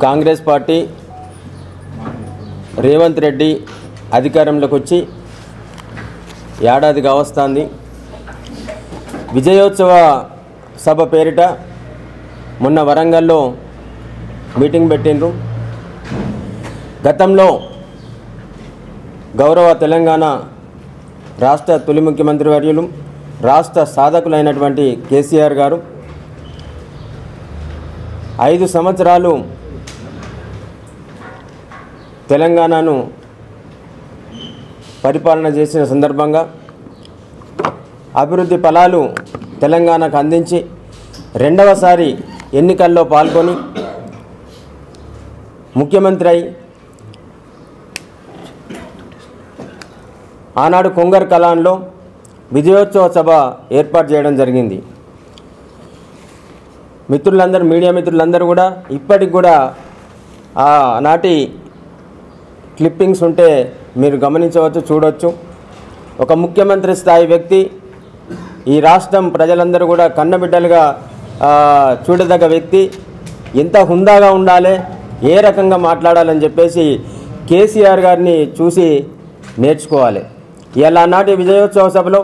Congress party Revanth Reddy అధికారంలోకి వచ్చి ఏడాది కావస్తుంది. విజయోత్సవ సభ పేరిట మొన్న వరంగల్లో మీటింగ్ పెట్టిండ్రు. గతంలో గౌరవ తెలంగాణ రాష్ట్ర తొలి ముఖ్యమంత్రి వర్యులు రాష్ట్ర సాధకులైనటువంటి కేసీఆర్ గారు 5 సంవత్సరాలు తెలంగాణను పరిపాలన చేసిన సందర్భంగా అభివృద్ధి ఫలాలు తెలంగాణకు అందించి రెండవసారి ఎన్నికల్లో పాల్గొని ముఖ్యమంత్రి అయి ఆనాడు కొంగర్ కలాన్లో విజయోత్సవ సభ ఏర్పాటు చేయడం జరిగింది. మిత్రులందరూ, మీడియా మిత్రులందరూ కూడా ఇప్పటికి కూడా ఆనాటి క్లిప్పింగ్స్ ఉంటే మీరు గమనించవచ్చు, చూడవచ్చు. ఒక ముఖ్యమంత్రి స్థాయి వ్యక్తి, ఈ రాష్ట్రం ప్రజలందరూ కూడా కన్నబిడ్డలుగా చూడదగ్గ వ్యక్తి, ఎంత హుందాగా ఉండాలి, ఏ రకంగా మాట్లాడాలని చెప్పేసి కేసీఆర్ గారిని చూసి నేర్చుకోవాలి. ఇలా నాటి విజయోత్సవ సభలో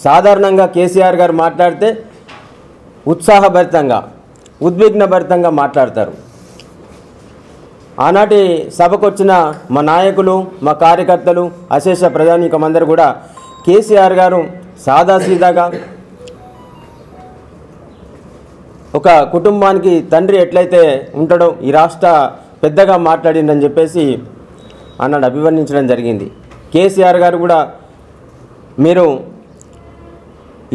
సాధారణంగా కేసీఆర్ గారు మాట్లాడితే ఉత్సాహభరితంగా, ఉద్విగ్నభరితంగా మాట్లాడతారు. ఆనాటి సభకు వచ్చిన మా నాయకులు, మా కార్యకర్తలు, అశేష ప్రజానీకమందరూ కూడా కేసీఆర్ గారు సాదాసీదాగా ఒక కుటుంబానికి తండ్రి ఎట్లయితే ఉంటాడో ఈ రాష్ట్ర పెద్దగా మాట్లాడిందని చెప్పేసి ఆనాడు అభివర్ణించడం జరిగింది. కేసీఆర్ గారు కూడా మీరు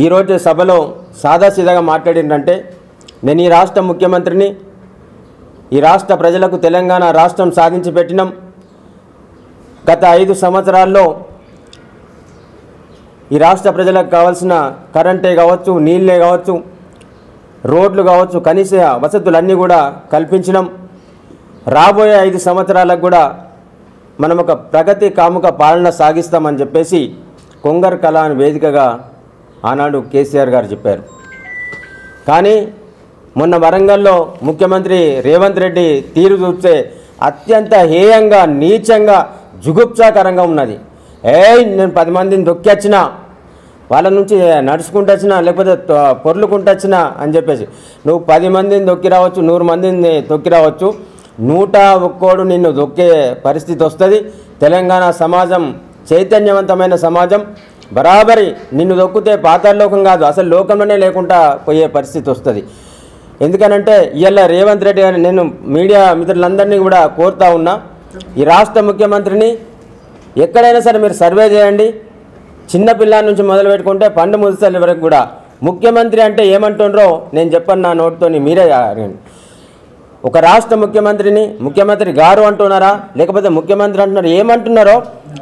ఈరోజు సభలో సాదాసీదాగా మాట్లాడిందంటే, నేను ఈ రాష్ట్ర ముఖ్యమంత్రిని, ఈ రాష్ట్ర ప్రజలకు తెలంగాణ రాష్ట్రం సాధించి పెట్టినాం. గత 5 సంవత్సరాల్లో ఈ రాష్ట్ర ప్రజలకు కావాల్సిన కరెంటే కావచ్చు, నీళ్ళే కావచ్చు, రోడ్లు కావచ్చు, కనీస వసతులన్నీ కూడా కల్పించినాం. రాబోయే 5 సంవత్సరాలకు కూడా మనం ఒక ప్రగతి కాముక పాలన సాగిస్తామని చెప్పేసి కొంగర్ కలాన్ వేదికగా ఆనాడు కేసీఆర్ గారు చెప్పారు. కానీ మొన్న వరంగల్లో ముఖ్యమంత్రి రేవంత్ రెడ్డి తీరు చూస్తే అత్యంత హేయంగా, నీచంగా, జుగుప్సాకరంగా ఉన్నది. నేను 10 మందిని దొక్కొచ్చినా, వాళ్ళ నుంచి నడుచుకుంటూ వచ్చినా, లేకపోతే పొర్లుకుంటూ వచ్చినా అని చెప్పేసి, నువ్వు 10 మందిని దొక్కి రావచ్చు, 100 మందిని తొక్కి రావచ్చు, 101 నిన్ను దొక్కే పరిస్థితి వస్తుంది. తెలంగాణ సమాజం చైతన్యవంతమైన సమాజం. బరాబరి నిన్ను దొక్కితే పాతాళలోకం కాదు, అసలు లోకంలోనే లేకుండా పోయే పరిస్థితి వస్తుంది. ఎందుకనంటే ఇవాళ రేవంత్ రెడ్డి గారిని నేను మీడియా మిత్రులందరినీ కూడా కోరుతా ఉన్నా, ఈ రాష్ట్ర ముఖ్యమంత్రిని ఎక్కడైనా సరే మీరు సర్వే చేయండి. చిన్నపిల్లల నుంచి మొదలు పెట్టుకుంటే పండు ముసలి వరకు కూడా ముఖ్యమంత్రి అంటే ఏమంటుండ్రో నేను చెప్పను, నా నోటితోని మీరే అడగండి. ఒక రాష్ట్ర ముఖ్యమంత్రిని ముఖ్యమంత్రి గారు అంటున్నారా, లేకపోతే ముఖ్యమంత్రి అంటున్నారు, ఏమంటున్నారో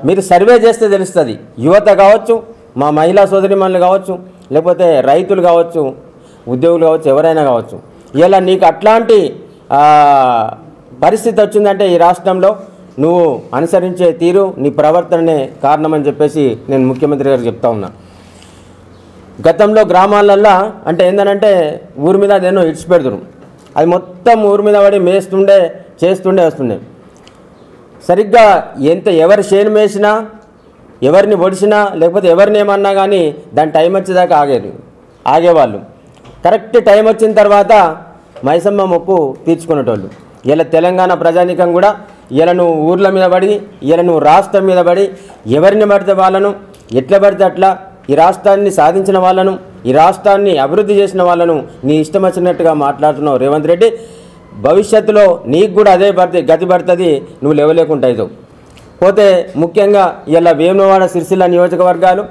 మీరు సర్వే చేస్తే తెలుస్తుంది. యువత కావచ్చు, మా మహిళా సోదరిమణులు కావచ్చు, లేకపోతే రైతులు కావచ్చు, ఉద్యోగులు కావచ్చు, ఎవరైనా కావచ్చు. ఇలా నీకు అట్లాంటి పరిస్థితి వచ్చిందంటే ఈ రాష్ట్రంలో నువ్వు అనుసరించే తీరు, నీ ప్రవర్తననే కారణమని చెప్పేసి నేను ముఖ్యమంత్రి గారికి చెప్తా ఉన్నా. గతంలో గ్రామాలల్లో అంటే ఏంటంటే ఊరి మీద అదేనో ఇడిచిపెడతారు, అది మొత్తం ఊరి మీద పడి మేస్తుండే, చేస్తుండే, వస్తుండే. సరిగ్గా ఎవరి చేను మేసినా, ఎవరిని ఒడిసినా, లేకపోతే ఎవరిని ఏమన్నా కానీ దాని టైం వచ్చేదాకా ఆగేవాళ్ళు. కరెక్ట్ టైం వచ్చిన తర్వాత మైసమ్మ మొక్కు తీర్చుకునేటోళ్ళు. ఇలా తెలంగాణ ప్రజానీకం కూడా ఇలా నువ్వు ఊర్ల మీద పడి, ఇలా నువ్వు రాష్ట్రం మీద పడి, ఎవరిని పడితే వాళ్ళను, ఎట్లా పడితే అట్లా ఈ రాష్ట్రాన్ని సాధించిన వాళ్ళను, ఈ రాష్ట్రాన్ని అభివృద్ధి చేసిన వాళ్ళను నీ ఇష్టం వచ్చినట్టుగా మాట్లాడుతున్నావు రేవంత్ రెడ్డి. భవిష్యత్తులో నీకు కూడా అదే గతి పడుతుంది, నువ్వు లేవలేకుండా అవుతావు. పోతే ముఖ్యంగా ఇలా వేములవాడ, సిరిసిల్ల నియోజకవర్గాలు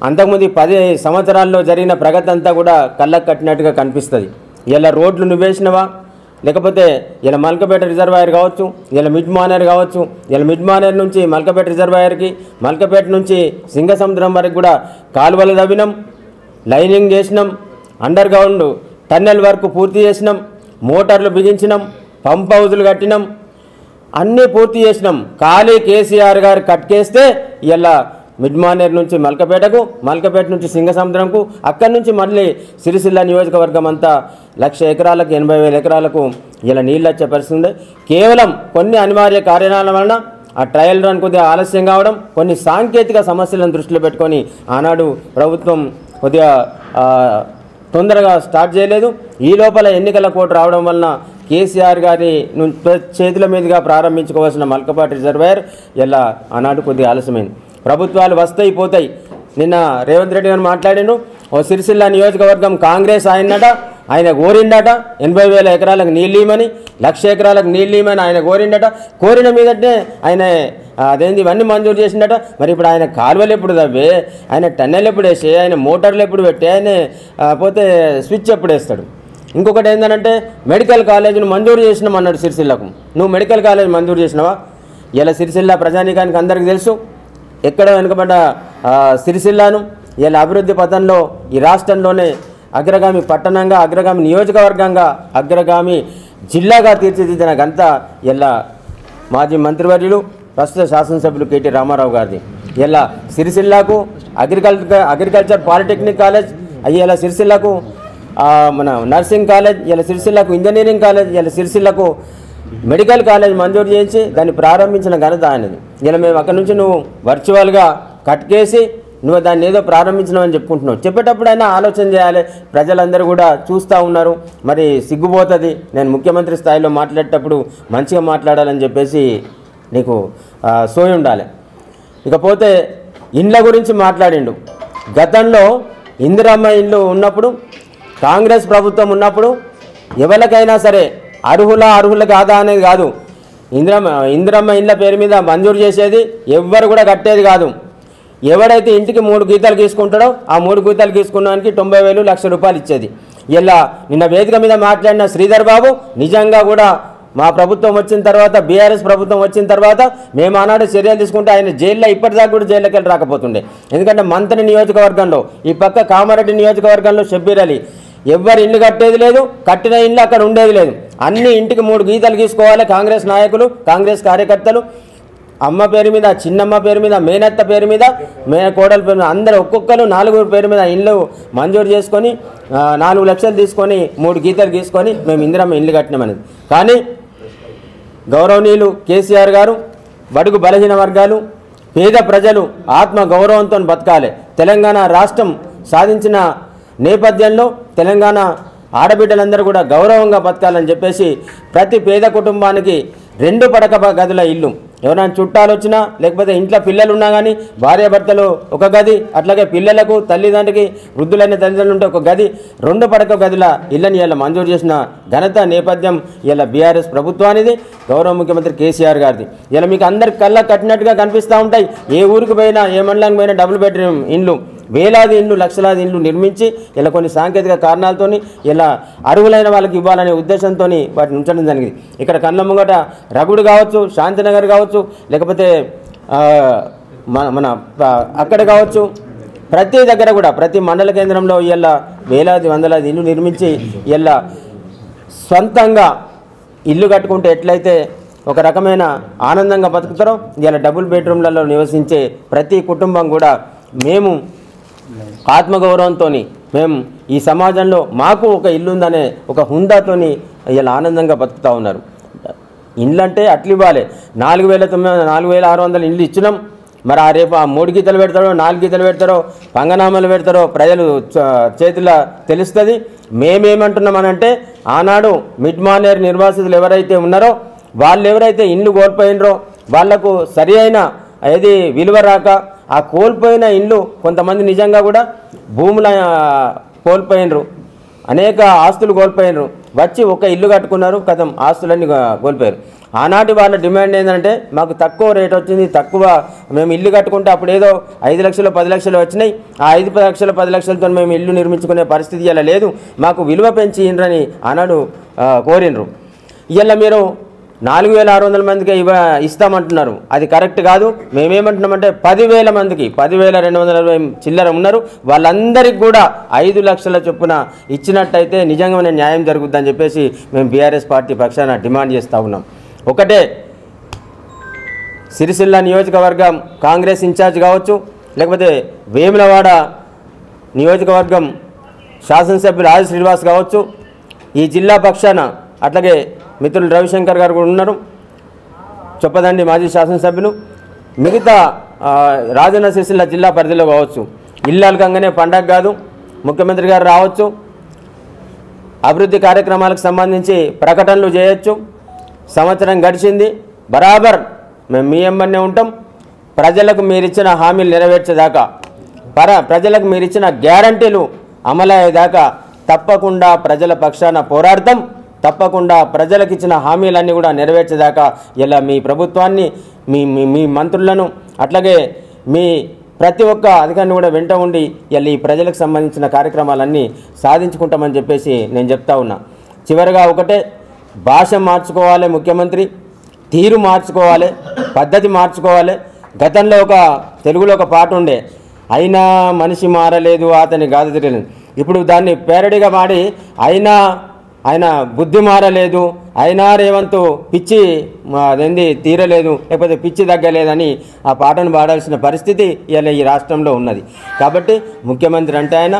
అంతకుముందు 10 సంవత్సరాల్లో జరిగిన ప్రగతి అంతా కూడా కళ్ళకు కట్టినట్టుగా కనిపిస్తుంది. ఇలా రోడ్లు నువ్వేసినవా, లేకపోతే ఇలా మల్కపేట రిజర్వాయర్ కావచ్చు, ఇలా మిడ్ మానేర్ కావచ్చు, ఇలా మిడ్ మానేర్ నుంచి మల్కపేట రిజర్వాయర్కి, మల్కపేట నుంచి సింగసముద్రం వరకు కూడా కాలువలు తవ్వినాం, లైనింగ్ చేసినాం, అండర్ గ్రౌండ్ టన్నెల్ వరకు పూర్తి చేసినాం, మోటార్లు బిగించినాం, పంప్ హౌజులు కట్టినాం, అన్నీ పూర్తి చేసినాం. ఖాళీ కేసీఆర్ గారు కట్కేస్తే ఇలా మిడ్మానేర్ నుంచి మల్కపేటకు, మల్కపేట నుంచి సింగసముద్రంకు, అక్కడి నుంచి మళ్ళీ సిరిసిల్ల నియోజకవర్గం అంతా 1,00,000 ఎకరాలకు 80,000 ఎకరాలకు ఇలా నీళ్ళు వచ్చే పరిస్థితి ఉంది. కేవలం కొన్ని అనివార్య కారణాల వలన ఆ ట్రయల్ రన్ కొద్దిగా ఆలస్యం కావడం, కొన్ని సాంకేతిక సమస్యలను దృష్టిలో పెట్టుకొని ఆనాడు ప్రభుత్వం కొద్దిగా తొందరగా స్టార్ట్ చేయలేదు. ఈ లోపల ఎన్నికల కోడ్ రావడం వలన కేసీఆర్ గారి చేతుల మీదుగా ప్రారంభించుకోవాల్సిన మల్కపాటి రిజర్వాయర్ ఇలా ఆనాడు కొద్దిగా ఆలస్యమైంది. ప్రభుత్వాలు వస్తాయి పోతాయి. నిన్న రేవంత్ రెడ్డి గారు మాట్లాడిండు, ఓ సిరిసిల్ల నియోజకవర్గం కాంగ్రెస్ ఆయన కోరిండట 80,000 ఎకరాలకు నీళ్ళు ఇవ్వమని, 1,00,000 ఎకరాలకు నీళ్ళు ఇవ్వమని ఆయన కోరిండట. కోరిన మీదటే ఆయన అదేంది ఇవన్నీ మంజూరు చేసిండట. మరి ఇప్పుడు ఆయన కాలువలు ఎప్పుడు తవ్వే, ఆయన టన్నెల్ ఎప్పుడు వేసే, ఆయన మోటార్లు ఎప్పుడు పెట్టే, ఆయన పోతే స్విచ్ ఎప్పుడు వేస్తాడు. ఇంకొకటి ఏంటంటే మెడికల్ కాలేజీని మంజూరు చేసినాం అన్నాడు సిరిసిల్లకు. నువ్వు మెడికల్ కాలేజ్ మంజూరు చేసినావా? ఇలా సిరిసిల్ల ప్రజానీకానికి అందరికీ తెలుసు, ఎక్కడ వెనుకబడ్డ సిరిసిల్లాను ఇలా అభివృద్ధి పథంలో ఈ రాష్ట్రంలోనే అగ్రగామి పట్టణంగా, అగ్రగామి నియోజకవర్గంగా, అగ్రగామి జిల్లాగా తీర్చిదిద్దిన ఘనత ఇలా మాజీ మంత్రివర్యులు ప్రస్తుత శాసనసభ్యులు కేటీ రామారావు గారిది. ఇలా సిరిసిల్లాకు అగ్రికల్చర్ పాలిటెక్నిక్ కాలేజ్, ఇలా సిరిసిల్లకు మన నర్సింగ్ కాలేజ్, ఇలా సిరిసిల్లకు ఇంజనీరింగ్ కాలేజ్, ఇలా సిరిసిల్లకు మెడికల్ కాలేజ్ మంజూరు చేయించి దాన్ని ప్రారంభించిన ఘనత ఆయనది. ఇలా మేము అక్కడి నుంచి నువ్వు వర్చువల్గా కట్కేసి నువ్వు దాన్ని ఏదో ప్రారంభించినావని చెప్పుకుంటున్నావు. చెప్పేటప్పుడు అయినా ఆలోచన చేయాలి. ప్రజలందరూ కూడా చూస్తూ ఉన్నారు, మరి సిగ్గుపోతుంది. నేను ముఖ్యమంత్రి స్థాయిలో మాట్లాడేటప్పుడు మంచిగా మాట్లాడాలని చెప్పేసి నీకు సోయి ఉండాలి. ఇకపోతే ఇండ్ల గురించి మాట్లాడిండు. గతంలో ఇందిరమ్మ ఇల్లు ఉన్నప్పుడు, కాంగ్రెస్ ప్రభుత్వం ఉన్నప్పుడు ఎవరికైనా సరే అర్హులు కాదా అనేది కాదు, ఇందిరమ్మ ఇండ్ల పేరు మీద మంజూరు చేసేది, ఎవ్వరు కూడా కట్టేది కాదు. ఎవడైతే ఇంటికి 3 గీతాలు తీసుకుంటాడో ఆ 3 గీతాలు తీసుకున్నానికి 90,000 1,00,000 రూపాయలు ఇచ్చేది. ఇలా నిన్న వేదిక మీద మాట్లాడిన శ్రీధర్ బాబు నిజంగా కూడా మా ప్రభుత్వం వచ్చిన తర్వాత, బీఆర్ఎస్ ప్రభుత్వం వచ్చిన తర్వాత మేము ఆనాడు చర్యలు తీసుకుంటే ఆయన జైల్లో ఇప్పటిదాకా కూడా జైల్లోకి వెళ్ళి రాకపోతుండే. ఎందుకంటే మంత్రి నియోజకవర్గంలో, ఈ పక్క కామారెడ్డి నియోజకవర్గంలో షబ్బీర్ అలీ ఎవ్వరు ఇల్లు కట్టేది లేదు, కట్టిన ఇల్లు అక్కడ ఉండేది లేదు. అన్ని ఇంటికి 3 గీతలు గీసుకోవాలి. కాంగ్రెస్ నాయకులు, కాంగ్రెస్ కార్యకర్తలు అమ్మ పేరు మీద, చిన్నమ్మ పేరు మీద, మేనత్త పేరు మీద, కోడల పేరు మీద, అందరూ ఒక్కొక్కరు 4 పేరు మీద ఇల్లు మంజూరు చేసుకొని 4 లక్షలు తీసుకొని 3 గీతలు గీసుకొని మేము ఇందిరమ్మ ఇల్లు కట్టినామనేది. కానీ గౌరవనీయులు కేసీఆర్ గారు బడుగు బలహీన వర్గాలు, పేద ప్రజలు ఆత్మ గౌరవంతో బతకాలి. తెలంగాణ రాష్ట్రం సాధించిన నేపథ్యంలో తెలంగాణ ఆడబిడ్డలందరూ కూడా గౌరవంగా బతకాలని చెప్పేసి ప్రతి పేద కుటుంబానికి 2 పడక గదుల ఇల్లు, ఎవరైనా చుట్టాలు వచ్చినా లేకపోతే ఇంట్లో పిల్లలు ఉన్నా కానీ భార్యాభర్తలు ఒక గది, అట్లాగే పిల్లలకు తల్లిదండ్రికి వృద్ధులైన తల్లిదండ్రులు ఉంటే ఒక గది, 2 పడక గదుల ఇళ్ళని ఇలా మంజూరు చేసిన ఘనత నేపథ్యం ఇలా బీఆర్ఎస్ ప్రభుత్వానిది, గౌరవ ముఖ్యమంత్రి కేసీఆర్ గారిది. ఇలా మీకు అందరికి కళ్ళ కట్టినట్టుగా కనిపిస్తూ ఉంటాయి. ఏ ఊరికి పోయినా, ఏ మండలానికి పోయినా డబుల్ బెడ్రూమ్ ఇండ్లు, వేలాది ఇండ్లు, లక్షలాది ఇండ్లు నిర్మించి ఇలా కొన్ని సాంకేతిక కారణాలతోని ఇలా అర్హులైన వాళ్ళకి ఇవ్వాలనే ఉద్దేశంతో వాటిని ఉంచడం జరిగింది. ఇక్కడ కళ్ళ ముంగట రగుడు కావచ్చు, శాంతినగర్ కావచ్చు, లేకపోతే మన అక్కడ కావచ్చు, ప్రతి దగ్గర కూడా ప్రతి మండల కేంద్రంలో ఇలా వేలాది వందలాది ఇల్లు నిర్మించి ఇలా సొంతంగా ఇల్లు కట్టుకుంటే ఎట్లయితే ఒక రకమైన ఆనందంగా బతుకుతారో, ఇలా డబుల్ బెడ్రూమ్లలో నివసించే ప్రతి కుటుంబం కూడా మేము ఆత్మగౌరవంతో మేము ఈ సమాజంలో మాకు ఒక ఇల్లు ఉందనే ఒక హుందాతోని ఇలా ఆనందంగా బతుకుతూ ఉన్నారు. ఇండ్లు అంటే అట్లు ఇవ్వాలి. 4,600 ఇండ్లు ఇచ్చినాం. మరి రేపు 3 గీతలు పెడతారో, 4 గీతలు పెడతారో, పంగనామాలు పెడతారో ప్రజలు చేతిలో తెలుస్తుంది. మేమేమంటున్నామనంటే ఆనాడు మిడ్ మానేర్ నిర్వాసితులు ఎవరైతే ఉన్నారో, వాళ్ళు ఎవరైతే ఇండ్లు కోల్పోయినరో వాళ్లకు సరి అయిన ఏది విలువ రాక ఆ కోల్పోయిన ఇండ్లు, కొంతమంది నిజంగా కూడా భూముల కోల్పోయినరు, అనేక ఆస్తులు కోల్పోయినరు, వచ్చి ఒక ఇల్లు కట్టుకున్నారు, కథం ఆస్తులన్నీ కోల్పోయారు. ఆనాటి వాళ్ళ డిమాండ్ ఏంటంటే మాకు తక్కువ రేట్ వచ్చింది, తక్కువ మేము ఇల్లు కట్టుకుంటే అప్పుడు ఏదో 5 లక్షలు 10 లక్షలు వచ్చినాయి, ఆ 5 లక్షలు 10 లక్షలతో మేము ఇల్లు నిర్మించుకునే పరిస్థితి ఇలా లేదు, మాకు విలువ పెంచి ఇండ్రని ఆనాడు కోరినరు. ఇలా మీరు 4,600 మందికి ఇస్తామంటున్నారు, అది కరెక్ట్ కాదు. మేమేమంటున్నామంటే 10,000 మందికి 10,220 చిల్లర ఉన్నారు, వాళ్ళందరికీ కూడా 5 లక్షల చొప్పున ఇచ్చినట్టయితే నిజంగానే న్యాయం జరుగుద్దని చెప్పేసి మేము బీఆర్ఎస్ పార్టీ పక్షాన డిమాండ్ చేస్తూ ఉన్నాం. ఒకటే, సిరిసిల్ల నియోజకవర్గం కాంగ్రెస్ ఇన్ఛార్జ్ కావచ్చు, లేకపోతే వేములవాడ నియోజకవర్గం శాసనసభ్యులు ఆది శ్రీనివాస్ కావచ్చు, ఈ జిల్లా పక్షాన అట్లాగే మిత్రులు రవిశంకర్ గారు కూడా ఉన్నారు, చొప్పదండి మాజీ శాసనసభ్యులు. మిగతా రాజన్న సిరిసిల్ల జిల్లా పరిధిలో కావచ్చు, ఇల్లాలకంగానే పండగ కాదు, ముఖ్యమంత్రి గారు రావచ్చు, అభివృద్ధి కార్యక్రమాలకు సంబంధించి ప్రకటనలు చేయొచ్చు. సంవత్సరం గడిచింది, బరాబర్ మేము మీ ఎమ్మనే ఉంటాం. ప్రజలకు మీరిచ్చిన హామీలు నెరవేర్చేదాకా, ప్రజలకు మీరిచ్చిన గ్యారంటీలు అమలయ్యేదాకా తప్పకుండా ప్రజల పక్షాన పోరాడతాం. తప్పకుండా ప్రజలకు ఇచ్చిన హామీలన్నీ కూడా నెరవేర్చేదాకా ఇలా మీ ప్రభుత్వాన్ని, మీ మంత్రులను, అట్లాగే మీ ప్రతి ఒక్క అధికారిని కూడా వెంట ఉండి ఇలా ఈ ప్రజలకు సంబంధించిన కార్యక్రమాలన్నీ సాధించుకుంటామని చెప్పేసి నేను చెప్తా ఉన్నా. చివరిగా ఒకటే, భాష మార్చుకోవాలి ముఖ్యమంత్రి, తీరు మార్చుకోవాలి, పద్ధతి మార్చుకోవాలి. గతంలో తెలుగులో ఒక పాట ఉండే, అయినా మనిషి మారలేదు అతని గాథ తిరగలేదు. ఇప్పుడు దాన్ని పేరడిగా మాడి ఆయన బుద్ధి మారలేదు, అయినా రేవంత్ పిచ్చి అదేంది తీరలేదు, లేకపోతే పిచ్చి తగ్గలేదని ఆ పాటను పాడాల్సిన పరిస్థితి ఇలా ఈ రాష్ట్రంలో ఉన్నది. కాబట్టి ముఖ్యమంత్రి అంటే ఆయన,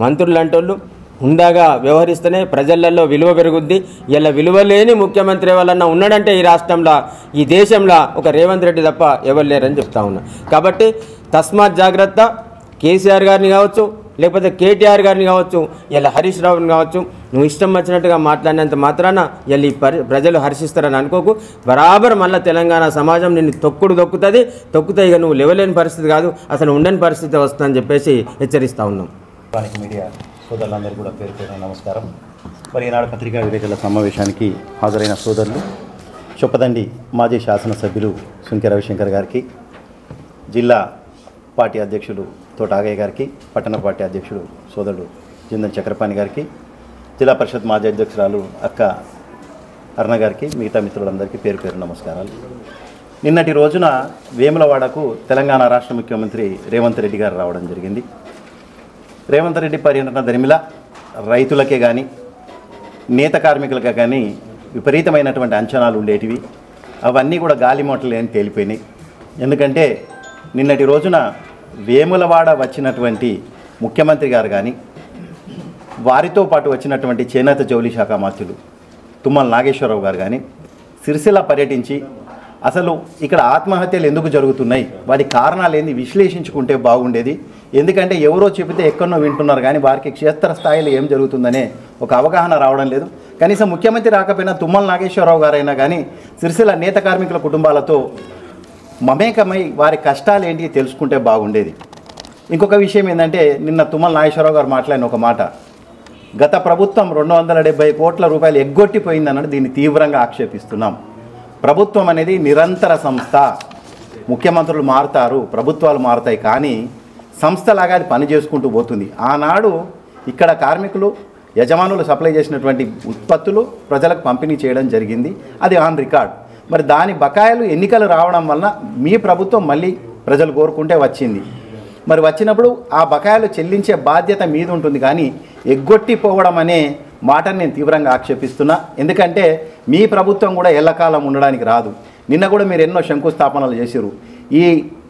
మంత్రులు అంటోళ్ళు హుందాగా వ్యవహరిస్తేనే ప్రజలలో విలువ పెరుగుద్ది. ఇలా విలువ లేని ముఖ్యమంత్రి ఎవరన్నా ఉన్నాడంటే ఈ రాష్ట్రంలో, ఈ దేశంలో ఒక రేవంత్ రెడ్డి తప్ప ఎవరు లేరని చెప్తా ఉన్నా. కాబట్టి తస్మాత్ జాగ్రత్త. కేసీఆర్ గారిని కావచ్చు, లేకపోతే కేటీఆర్ గారిని కావచ్చు, ఇలా హరీష్ రావుని కావచ్చు, నువ్వు ఇష్టం వచ్చినట్టుగా మాట్లాడినంత మాత్రాన ఇలా ఈ ప్రజలు హర్షిస్తారని అనుకోకు. బరాబర్ మళ్ళీ తెలంగాణ సమాజం నిన్ను తొక్కుతా ఇక నువ్వు లేవలేని పరిస్థితి కాదు, అసలు ఉండని పరిస్థితి వస్తుందని చెప్పేసి హెచ్చరిస్తూ ఉన్నాం. మీడియా సోదరులందరూ కూడా పేరు పేరు నమస్కారం. మరి ఈనాడు పత్రికా విలేకరుల సమావేశానికి హాజరైన సోదరులు, చొప్పదండి మాజీ శాసనసభ్యులు సుంకె రవిశంకర్ గారికి, జిల్లా పార్టీ అధ్యక్షులు తోటాగయ్య గారికి, పట్టణ పార్టీ అధ్యక్షుడు సోదరుడు జిందన్ చక్రపాణి గారికి, జిల్లా పరిషత్ మాజీ అధ్యక్షురాలు అక్క అరుణ గారికి, మిగతా మిత్రులందరికీ పేరు పేరు నమస్కారాలు. నిన్నటి రోజున వేములవాడకు తెలంగాణ రాష్ట్ర ముఖ్యమంత్రి రేవంత్ రెడ్డి గారు రావడం జరిగింది. రేవంత్ రెడ్డి పర్యటన దరిమిల రైతులకే కానీ, నేత కార్మికులకే కానీ విపరీతమైనటువంటి అంచనాలు ఉండేటివి. అవన్నీ కూడా గాలిమోటలే అని తేలిపోయినాయి. ఎందుకంటే నిన్నటి రోజున వేములవాడ వచ్చినటువంటి ముఖ్యమంత్రి గారు కానీ, వారితో పాటు వచ్చినటువంటి చేనేత జౌళి శాఖ మంత్రులు తుమ్మల నాగేశ్వరరావు గారు కానీ సిరిసిల్ల పర్యటించి అసలు ఇక్కడ ఆత్మహత్యలు ఎందుకు జరుగుతున్నాయి, వాటి కారణాలు ఏంది విశ్లేషించుకుంటే బాగుండేది. ఎందుకంటే ఎవరో చెబితే ఎక్కడో వింటున్నారు కానీ వారికి క్షేత్రస్థాయిలో ఏం జరుగుతుందనే ఒక అవగాహన రావడం లేదు. కనీసం ముఖ్యమంత్రి రాకపోయినా తుమ్మల నాగేశ్వరరావు గారైనా కానీ సిరిసిల్ల నేత కార్మికుల కుటుంబాలతో మమేకమై వారి కష్టాలు ఏంటి తెలుసుకుంటే బాగుండేది. ఇంకొక విషయం ఏంటంటే, నిన్న తుమ్మల నాగేశ్వరరావు గారు మాట్లాడిన ఒక మాట, గత ప్రభుత్వం 270 కోట్ల రూపాయలు ఎగ్గొట్టిపోయిందన్నది దీన్ని తీవ్రంగా ఆక్షేపిస్తున్నాం. ప్రభుత్వం అనేది నిరంతర సంస్థ. ముఖ్యమంత్రులు మారుతారు, ప్రభుత్వాలు మారుతాయి, కానీ సంస్థలాగా అది పని చేసుకుంటూ పోతుంది. ఆనాడు ఇక్కడ కార్మికులు యజమానులు సప్లై చేసినటువంటి ఉత్పత్తులు ప్రజలకు పంపిణీ చేయడం జరిగింది, అది ఆన్ రికార్డ్. మరి దాని బకాయిలు ఎన్నికలు రావడం వలన మీ ప్రభుత్వం మళ్ళీ ప్రజలు కోరుకుంటే వచ్చింది. మరి వచ్చినప్పుడు ఆ బకాయిలు చెల్లించే బాధ్యత మీద ఉంటుంది, కానీ ఎగ్గొట్టిపోవడం అనే మాటను నేను తీవ్రంగా ఆక్షేపిస్తున్నా. ఎందుకంటే మీ ప్రభుత్వం కూడా ఎల్లకాలం ఉండడానికి రాదు. నిన్న కూడా మీరు ఎన్నో శంకుస్థాపనలు చేశారు. ఈ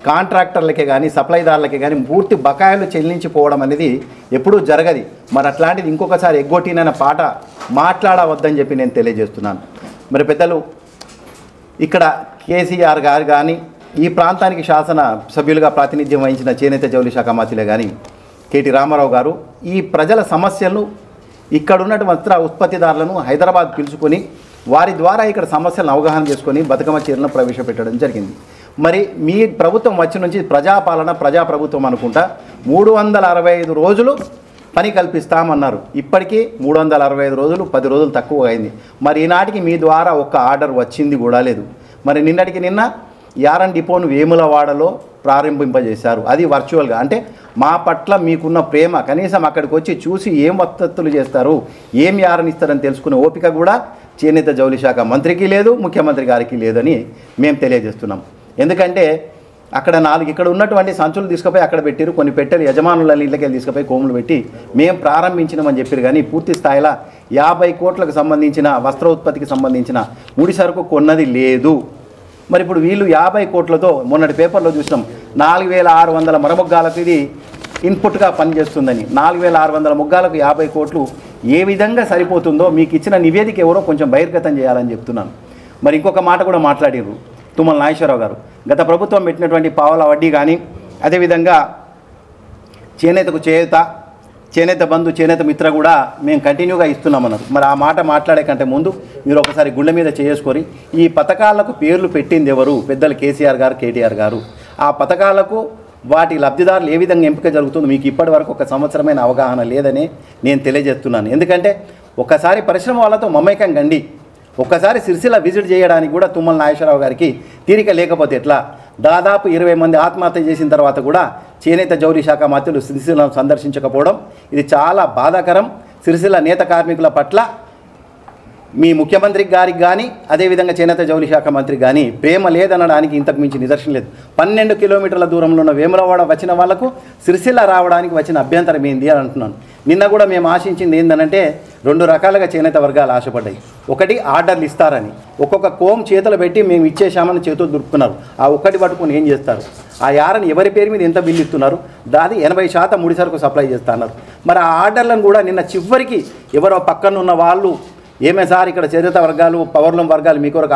కాంట్రాక్టర్లకే కానీ సప్లైదారులకే కానీ పూర్తి బకాయిలు చెల్లించిపోవడం అనేది ఎప్పుడూ జరగదు. మరి అట్లాంటిది ఇంకొకసారి ఎగ్గొట్టినన్న పాట మాట్లాడవద్దని చెప్పి నేను తెలియజేస్తున్నాను. మరి పెద్దలు ఇక్కడ కేసీఆర్ గారు కానీ, ఈ ప్రాంతానికి శాసన సభ్యులుగా ప్రాతినిధ్యం వహించిన చేనేత జౌళి శాఖ మంత్రులే కానీ కేటీ రామారావు గారు ఈ ప్రజల సమస్యలను, ఇక్కడ ఉన్నటువంటి వస్త్ర ఉత్పత్తిదారులను హైదరాబాద్ పిలుచుకొని వారి ద్వారా ఇక్కడ సమస్యలను అవగాహన చేసుకొని బతుకమ్మ చీరలను ప్రవేశపెట్టడం జరిగింది. మరి మీ ప్రభుత్వం వచ్చి నుంచి ప్రజాపాలన ప్రజాప్రభుత్వం అనుకుంటా 365 రోజులు పని కల్పిస్తామన్నారు. ఇప్పటికీ 365 రోజులు 10 రోజులు తక్కువ అయింది. మరి ఈనాటికి మీ ద్వారా ఒక్క ఆర్డర్ వచ్చింది కూడా లేదు. మరి నిన్నటికి నిన్న యారన్ డిపోను వేములవాడలో ప్రారంభింపజేశారు, అది వర్చువల్గా. అంటే మా పట్ల మీకున్న ప్రేమ, కనీసం అక్కడికి వచ్చి చూసి ఏం వసతులు చేస్తారు, ఏం యారన్ ఇస్తారని తెలుసుకునే ఓపిక కూడా చేనేత జౌళి శాఖ మంత్రికి లేదు, ముఖ్యమంత్రి గారికి లేదని మేము తెలియజేస్తున్నాం. ఎందుకంటే అక్కడ 4 ఇక్కడ ఉన్నటువంటి సంచులు తీసుకుపోయి అక్కడ పెట్టారు, కొన్ని పెట్టెలు యజమానుల ఇళ్ళకి తీసుకుపోయి కోములు పెట్టి మేము ప్రారంభించినామని చెప్పారు. కానీ పూర్తి స్థాయిలో 50 కోట్లకు సంబంధించిన వస్త్ర ఉత్పత్తికి సంబంధించిన ముడి సరుకు కొన్నది లేదు. మరి ఇప్పుడు వీళ్ళు 50 కోట్లతో మొన్నటి పేపర్లో చూసినాం 4600 మరమొగ్గాలకు ఇది ఇన్పుట్గా పనిచేస్తుందని. 4600 మొగ్గాలకు 50 కోట్లు ఏ విధంగా సరిపోతుందో మీకు ఇచ్చిన నివేదిక ఎవరో కొంచెం బహిర్గతం చేయాలని చెప్తున్నాను. మరి ఇంకొక మాట కూడా మాట్లాడారు తుమ్మల నాగేశ్వరరావు గారు. గత ప్రభుత్వం పెట్టినటువంటి పావలా వడ్డీ కానీ, అదేవిధంగా చేనేతకు చేయూత, చేనేత బంధు, చేనేత మిత్ర కూడా మేము కంటిన్యూగా ఇస్తున్నామన్నారు. మరి ఆ మాట మాట్లాడే కంటే ముందు మీరు ఒకసారి గుండె మీద చేసుకొని ఈ పథకాలకు పేర్లు పెట్టింది ఎవరు? పెద్దలు కేసీఆర్ గారు, కేటీఆర్ గారు. ఆ పథకాలకు వాటి లబ్ధిదారులు ఏ విధంగా ఎంపిక జరుగుతుందో మీకు ఇప్పటి వరకు ఒక సంవత్సరమైన అవగాహన లేదని నేను తెలియజేస్తున్నాను. ఎందుకంటే ఒకసారి పరిశ్రమ వాళ్ళతో మమేకం గండి, ఒక్కసారి సిరిసిల్ల విజిట్ చేయడానికి కూడా తుమ్మల నాగేశ్వరరావు గారికి తీరిక లేకపోతే ఎట్లా? దాదాపు 20 మంది ఆత్మహత్య చేసిన తర్వాత కూడా చేనేత జౌళి శాఖ మంత్రులు సిరిసిల్లను సందర్శించకపోవడం ఇది చాలా బాధాకరం. సిరిసిల్ల నేత కార్మికుల పట్ల మీ ముఖ్యమంత్రి గారికి కానీ, అదేవిధంగా చేనేత జౌళి శాఖ మంత్రికి కానీ ప్రేమ లేదనడానికి ఇంతకు మించి నిదర్శనం లేదు. 12 కిలోమీటర్ల దూరంలో ఉన్న వేములవాడ వచ్చిన వాళ్లకు సిరిసిల్ల రావడానికి వచ్చిన అభ్యంతరం ఏంది అని అంటున్నాను. నిన్న కూడా మేము ఆశించింది ఏంటంటే 2 రకాలుగా చేనేత వర్గాలు ఆశపడ్డాయి. ఒకటి ఆర్డర్లు ఇస్తారని, ఒక్కొక్క కోం చేతులు పెట్టి మేము ఇచ్చేసామని చేతులు దురుపుకున్నారు. ఆ ఒక్కటి పట్టుకుని ఏం చేస్తారు? ఆ యారని ఎవరి పేరు మీద ఎంత బిల్లు ఇస్తున్నారు? దాది 80% ముడి సరుకు సప్లై చేస్తున్నారు. మరి ఆ ఆర్డర్లను కూడా నిన్న చివరికి ఎవరో పక్కన ఉన్న వాళ్ళు ఏమే సార్ ఇక్కడ చేనేత వర్గాలు, పవర్లూమ్ వర్గాలు మీకు ఒక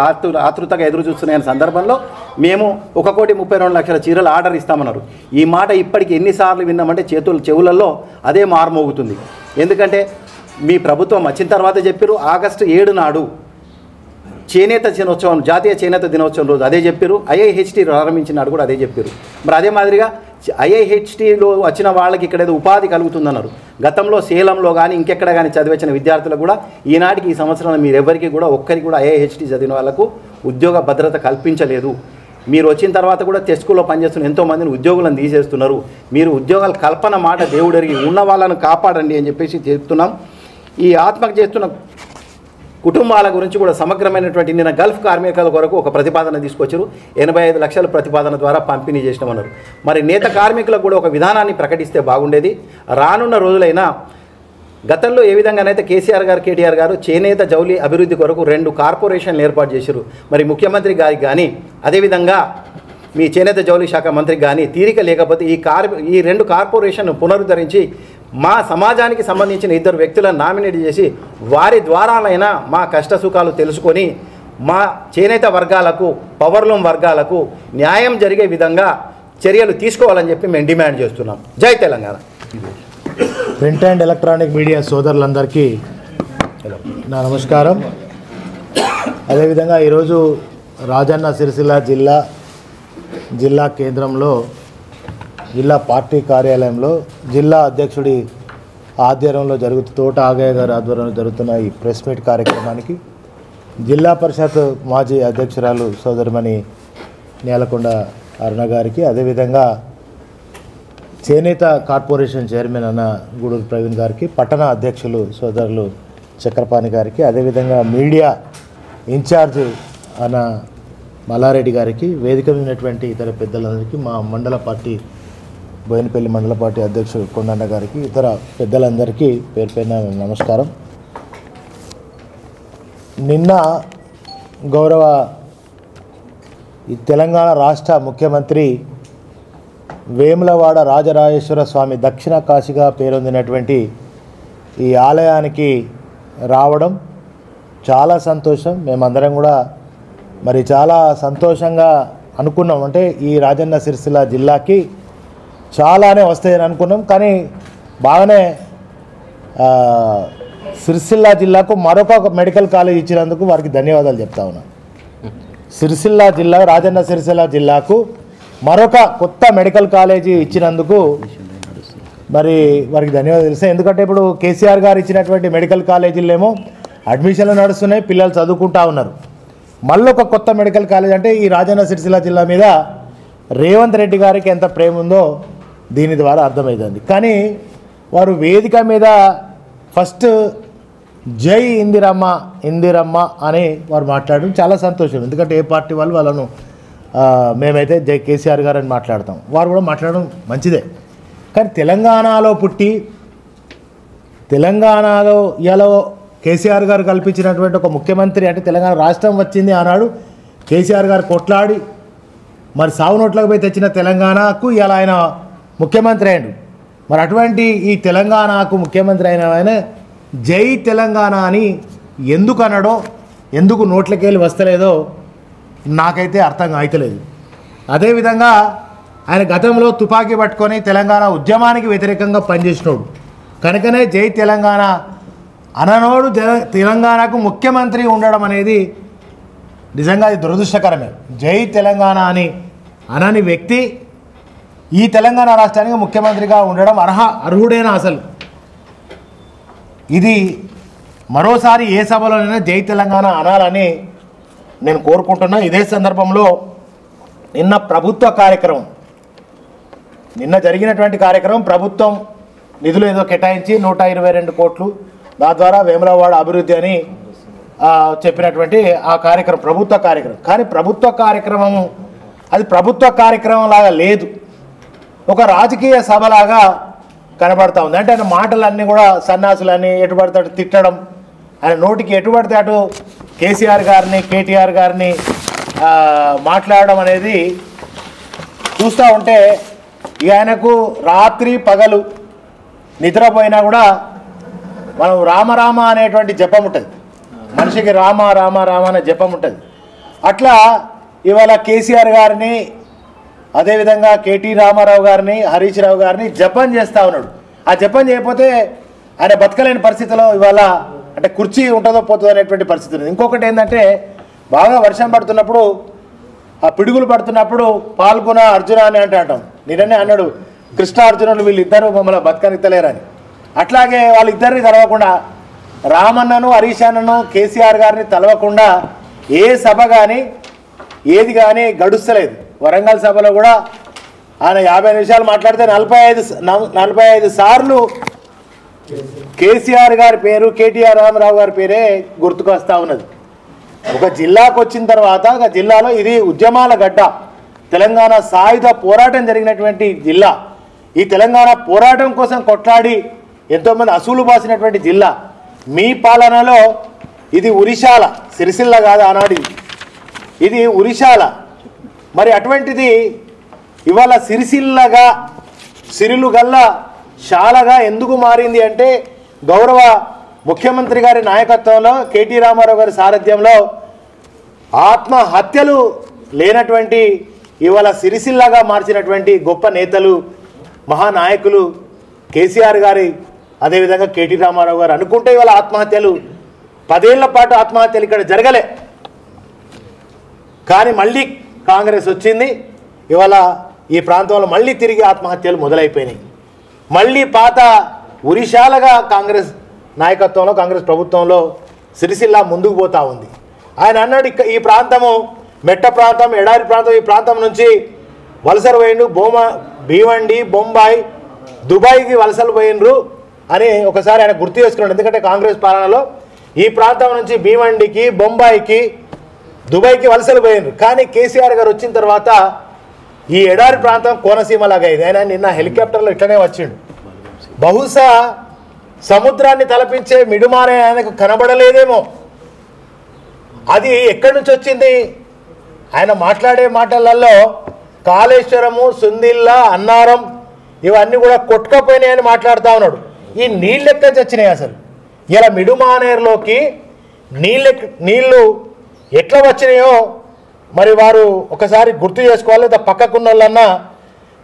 ఆతృతగా ఎదురు చూస్తున్నాయన్న సందర్భంలో మేము 1,32,00,000 చీరలు ఆర్డర్ ఇస్తామన్నారు. ఈ మాట ఇప్పటికి ఎన్నిసార్లు విన్నామంటే చెవులలో అదే మారుమోగుతుంది. ఎందుకంటే మీ ప్రభుత్వం వచ్చిన తర్వాత చెప్పారు ఆగస్టు 7 నాడు చేనేత దినోత్సవం, జాతీయ చేనేత దినోత్సవం రోజు అదే చెప్పారు. ఐఐహెచ్టీ ప్రారంభించిన నాడు కూడా అదే చెప్పారు. మరి అదే మాదిరిగా ఐఐహెచ్టీలో వచ్చిన వాళ్ళకి ఇక్కడ ఏదో ఉపాధి కలుగుతుందన్నారు. గతంలో సేలంలో కానీ ఇంకెక్కడ కానీ చదివించిన విద్యార్థులకు కూడా ఈనాటికి ఈ సంవత్సరంలో మీరెవరికి కూడా ఒక్కరికి కూడా ఐఐహెచ్టీ చదివిన వాళ్ళకు ఉద్యోగ భద్రత కల్పించలేదు. మీరు వచ్చిన తర్వాత కూడా టెస్కులో పనిచేస్తున్న ఎంతోమందిని ఉద్యోగులను తీసేస్తున్నారు. మీరు ఉద్యోగాల కల్పన మాట దేవుడెరిగి ఉన్న వాళ్ళను కాపాడండి అని చెప్పేసి చెప్తున్నాం. ఈ ఆత్మహత్య చేస్తున్న కుటుంబాల గురించి కూడా సమగ్రమైనటువంటి నిన్న గల్ఫ్ కార్మికుల కొరకు ఒక ప్రతిపాదన తీసుకొచ్చారు. 85 లక్షల ప్రతిపాదన ద్వారా పంపిణీ చేసినామన్నారు. మరి నేత కార్మికులకు కూడా ఒక విధానాన్ని ప్రకటిస్తే బాగుండేది. రానున్న రోజులైనా గతంలో ఏ విధంగానైతే కేసీఆర్ గారు, కేటీఆర్ గారు చేనేత జౌలి అభివృద్ధి కొరకు 2 కార్పొరేషన్లు ఏర్పాటు చేశారు. మరి ముఖ్యమంత్రి గారికి కానీ, అదేవిధంగా మీ చేనేత జౌలి శాఖ మంత్రికి కానీ తీరిక లేకపోతే ఈ 2 కార్పొరేషన్ పునరుద్ధరించి మా సమాజానికి సంబంధించిన 2 వ్యక్తులను నామినేట్ చేసి వారి ద్వారానైనా మా కష్ట సుఖాలు తెలుసుకొని మా చేనేత వర్గాలకు, పవర్లూమ్ వర్గాలకు న్యాయం జరిగే విధంగా చర్యలు తీసుకోవాలని చెప్పి మేము డిమాండ్ చేస్తున్నాం. జై Telangana. Print and electronic media సోదరులందరికీ నా నమస్కారం. అదేవిధంగా ఈరోజు రాజన్న సిరిసిల్ల జిల్లా కేంద్రంలో జిల్లా పార్టీ కార్యాలయంలో జిల్లా అధ్యక్షుడి ఆధ్వర్యంలో తోట ఆగయ్య గారి ఆధ్వర్యంలో జరుగుతున్న ఈ ప్రెస్ మీట్ కార్యక్రమానికి జిల్లా పరిషత్ మాజీ అధ్యక్షురాలు సోదరిమణి నేలకొండ అరుణ గారికి, అదేవిధంగా చేనేత కార్పొరేషన్ చైర్మన్ అన్న గూడూరు ప్రవీణ్ గారికి, పట్టణ అధ్యక్షులు సోదరులు చక్రపాణి గారికి, అదేవిధంగా మీడియా ఇన్ఛార్జ్ అన్న మల్లారెడ్డి గారికి, వేదిక మీద ఉన్నటువంటి ఇతర పెద్దలందరికీ, మా మండల పార్టీ బోయినపల్లి మండల పార్టీ అధ్యక్షుడు కొండన్న గారికి, ఇతర పెద్దలందరికీ పేరు పేరున నమస్కారం. నిన్న గౌరవ ఈ తెలంగాణ రాష్ట్ర ముఖ్యమంత్రి వేములవాడ రాజరాజేశ్వర స్వామి దక్షిణ కాశీగా పేరొందినటువంటి ఈ ఆలయానికి రావడం చాలా సంతోషం. మేమందరం కూడా మరి చాలా సంతోషంగా అనుకున్నాం. అంటే ఈ రాజన్న సిరిసిల్ల జిల్లాకి చాలానే వస్తాయని అనుకున్నాం, కానీ బాగానే సిరిసిల్ల జిల్లాకు మరొక మెడికల్ కాలేజ్ ఇచ్చినందుకు వారికి ధన్యవాదాలు చెప్తా ఉన్నాం. సిరిసిల్ల జిల్లా, రాజన్న సిరిసిల్ల జిల్లాకు మరొక కొత్త మెడికల్ కాలేజీ ఇచ్చినందుకు మరి వారికి ధన్యవాదాలు తెలుస్తాయి. ఎందుకంటే ఇప్పుడు కేసీఆర్ గారు ఇచ్చినటువంటి మెడికల్ కాలేజీలేమో అడ్మిషన్లు నడుస్తున్నాయి, పిల్లలు చదువుకుంటా ఉన్నారు. మళ్ళీ ఒక కొత్త మెడికల్ కాలేజ్ అంటే ఈ రాజన్న సిరిసిల్ల జిల్లా మీద రేవంత్ రెడ్డి గారికి ఎంత ప్రేమ ఉందో దీని ద్వారా అర్థమవుతుంది. కానీ వారు వేదిక మీద ఫస్ట్ జై ఇందిరమ్మ అని వారు మాట్లాడడం చాలా సంతోషం. ఎందుకంటే ఏ పార్టీ వాళ్ళను మేమైతే జై కేసీఆర్ గారు అని మాట్లాడతాం, వారు కూడా మాట్లాడడం మంచిదే. కానీ తెలంగాణలో పుట్టి తెలంగాణలో ఇలా కేసీఆర్ గారు కల్పించినటువంటి ఒక ముఖ్యమంత్రి, అంటే తెలంగాణ రాష్ట్రం వచ్చింది ఆనాడు కేసీఆర్ గారు కొట్లాడి మరి సావు నోట్లకు పోయి తెచ్చిన తెలంగాణకు ఇలా ఆయన ముఖ్యమంత్రి అయ్యాడు. మరి అటువంటి ఈ తెలంగాణకు ముఖ్యమంత్రి అయిన ఆయన జై తెలంగాణ అని ఎందుకు అనడో, ఎందుకు నోట్లకెళ్ళి వస్తలేదో నాకైతే అర్థం అవుతలేదు. అదేవిధంగా ఆయన గతంలో తుపాకీ పట్టుకొని తెలంగాణ ఉద్యమానికి వ్యతిరేకంగా పనిచేసినోడు కనుకనే జై తెలంగాణ అననోడు తెలంగాణకు ముఖ్యమంత్రి ఉండడం అనేది నిజంగా ఇది దురదృష్టకరమే. జై తెలంగాణ అని అనని వ్యక్తి ఈ తెలంగాణ రాష్ట్రానికి ముఖ్యమంత్రిగా ఉండడం అర్హుడేనా? అసలు ఇది మరోసారి ఏ సభలోనైనా జై తెలంగాణ అనాలని నేను కోరుకుంటున్నా. ఇదే సందర్భంలో నిన్న ప్రభుత్వ కార్యక్రమం, నిన్న జరిగినటువంటి కార్యక్రమం, ప్రభుత్వం నిధులు ఏదో కేటాయించి 122 కోట్లు దాని ద్వారా వేములవాడ అభివృద్ధి అని చెప్పినటువంటి ఆ కార్యక్రమం ప్రభుత్వ కార్యక్రమం. కానీ ప్రభుత్వ కార్యక్రమము అది ప్రభుత్వ కార్యక్రమం లాగా లేదు, ఒక రాజకీయ సభలాగా కనబడతా ఉంది. అంటే ఆయన మాటలన్నీ కూడా సన్నాసులని ఎటు పడితే అటు తిట్టడం, ఆయన నోటికి ఎటు పడితే అటు కేసీఆర్ గారిని కేటీఆర్ గారిని మాట్లాడడం అనేది చూస్తూ ఉంటే ఇక ఆయనకు రాత్రి పగలు నిద్రపోయినా కూడా మనం రామరామ అనేటువంటి జపం ఉంటుంది, మనిషికి రామ రామ రామ అనే జపం ఉంటుంది. అట్లా ఇవాళ కేసీఆర్ గారిని అదేవిధంగా కేటీ రామారావు గారిని హరీష్ రావు గారిని జపం చేస్తూ ఉన్నాడు. ఆ జపం చేయకపోతే ఆయన బతకలేని పరిస్థితిలో ఇవాళ అంటే కుర్చీ ఉంటుందో పోతుందో అనేటువంటి పరిస్థితి ఉంది. ఇంకొకటి ఏంటంటే బాగా వర్షం పడుతున్నప్పుడు ఆ పిడుగులు పడుతున్నప్పుడు పాల్గొన అర్జున అని అంటాం. నిన్ననే అన్నాడు కృష్ణ అర్జునులు వీళ్ళిద్దరూ మమ్మల్ని బతకనిత్తలేరని. అట్లాగే వాళ్ళిద్దరిని తలవకుండా రామన్నను హరీష్ అన్నను కేసీఆర్ గారిని తలవకుండా ఏ సభ కానీ ఏది కానీ గడుస్తలేదు. వరంగల్ సభలో కూడా ఆయన 50 నిమిషాలు మాట్లాడితే 45 సార్లు కేసీఆర్ గారి పేరు కేటీఆర్ రామారావు గారి పేరే గుర్తుకు వస్తూ ఉన్నది. ఒక జిల్లాకు వచ్చిన తర్వాత ఒక జిల్లాలో ఇది ఉద్యమాల గడ్డ, తెలంగాణ సాయుధ పోరాటం జరిగినటువంటి జిల్లా, ఈ తెలంగాణ పోరాటం కోసం కొట్లాడి ఎంతోమంది అసూలు బాసినటువంటి జిల్లా. మీ పాలనలో ఇది ఉరిశాల, సిరిసిల్ల కాదు ఆనాడు, ఇది ఉరిశాల. మరి అటువంటిది ఇవాళ సిరిసిల్లగా సిరిలు గల్లా శాలగా ఎందుకు మారింది అంటే గౌరవ ముఖ్యమంత్రి గారి నాయకత్వంలో కేటీ రామారావు గారి సారథ్యంలో ఆత్మహత్యలు లేనటువంటి ఇవాళ సిరిసిల్లగా మార్చినటువంటి గొప్ప నేతలు మహానాయకులు కేసీఆర్ గారి అదేవిధంగా కేటీ రామారావు గారు. అనుకుంటే ఇవాళ ఆత్మహత్యలు 10 ఏళ్ల పాటు ఆత్మహత్యలు ఇక్కడ జరగలే, కానీ మళ్ళీ కాంగ్రెస్ వచ్చింది. ఇవాళ ఈ ప్రాంతంలో మళ్ళీ తిరిగి ఆత్మహత్యలు మొదలైపోయినాయి. మళ్ళీ పాత ఉరిశాలగా కాంగ్రెస్ నాయకత్వంలో కాంగ్రెస్ ప్రభుత్వంలో సిరిసిల్ల ముందుకు పోతూ ఉంది. ఆయన అన్నాడు ఈ ప్రాంతము మెట్ట ప్రాంతం, ఎడారి ప్రాంతం, ఈ ప్రాంతం నుంచి వలసలు పోయిండు, భీవండి, బొంబాయి, దుబాయ్కి వలసలు పోయినరు అని ఒకసారి ఆయన గుర్తు చేసుకున్నాడు. ఎందుకంటే కాంగ్రెస్ పాలనలో ఈ ప్రాంతం నుంచి భీవండికి, బొంబాయికి, దుబాయ్కి వలసలు పోయినరు. కానీ కేసీఆర్ గారు వచ్చిన తర్వాత ఈ ఎడారి ప్రాంతం కోనసీమలాగా అయింది. ఆయన నిన్న హెలికాప్టర్లో ఇట్లనే వచ్చిండు. బహుశా సముద్రాన్ని తలపించే మిడుమానే ఆయనకు కనబడలేదేమో. అది ఎక్కడి నుంచి వచ్చింది? ఆయన మాట్లాడే మాటలలో కాళేశ్వరము, సుందిల్లా, అన్నారం ఇవన్నీ కూడా కొట్టుకపోయినాయని మాట్లాడుతూ ఉన్నాడు. ఈ నీళ్ళు ఎక్కడి నుంచి వచ్చినాయి అసలు? ఇలా మిడుమానేరులోకి నీళ్ళు ఎట్లా వచ్చినాయో మరి వారు ఒకసారి గుర్తు చేసుకోవాలి, లేదా పక్కకున్న వాళ్ళన్నా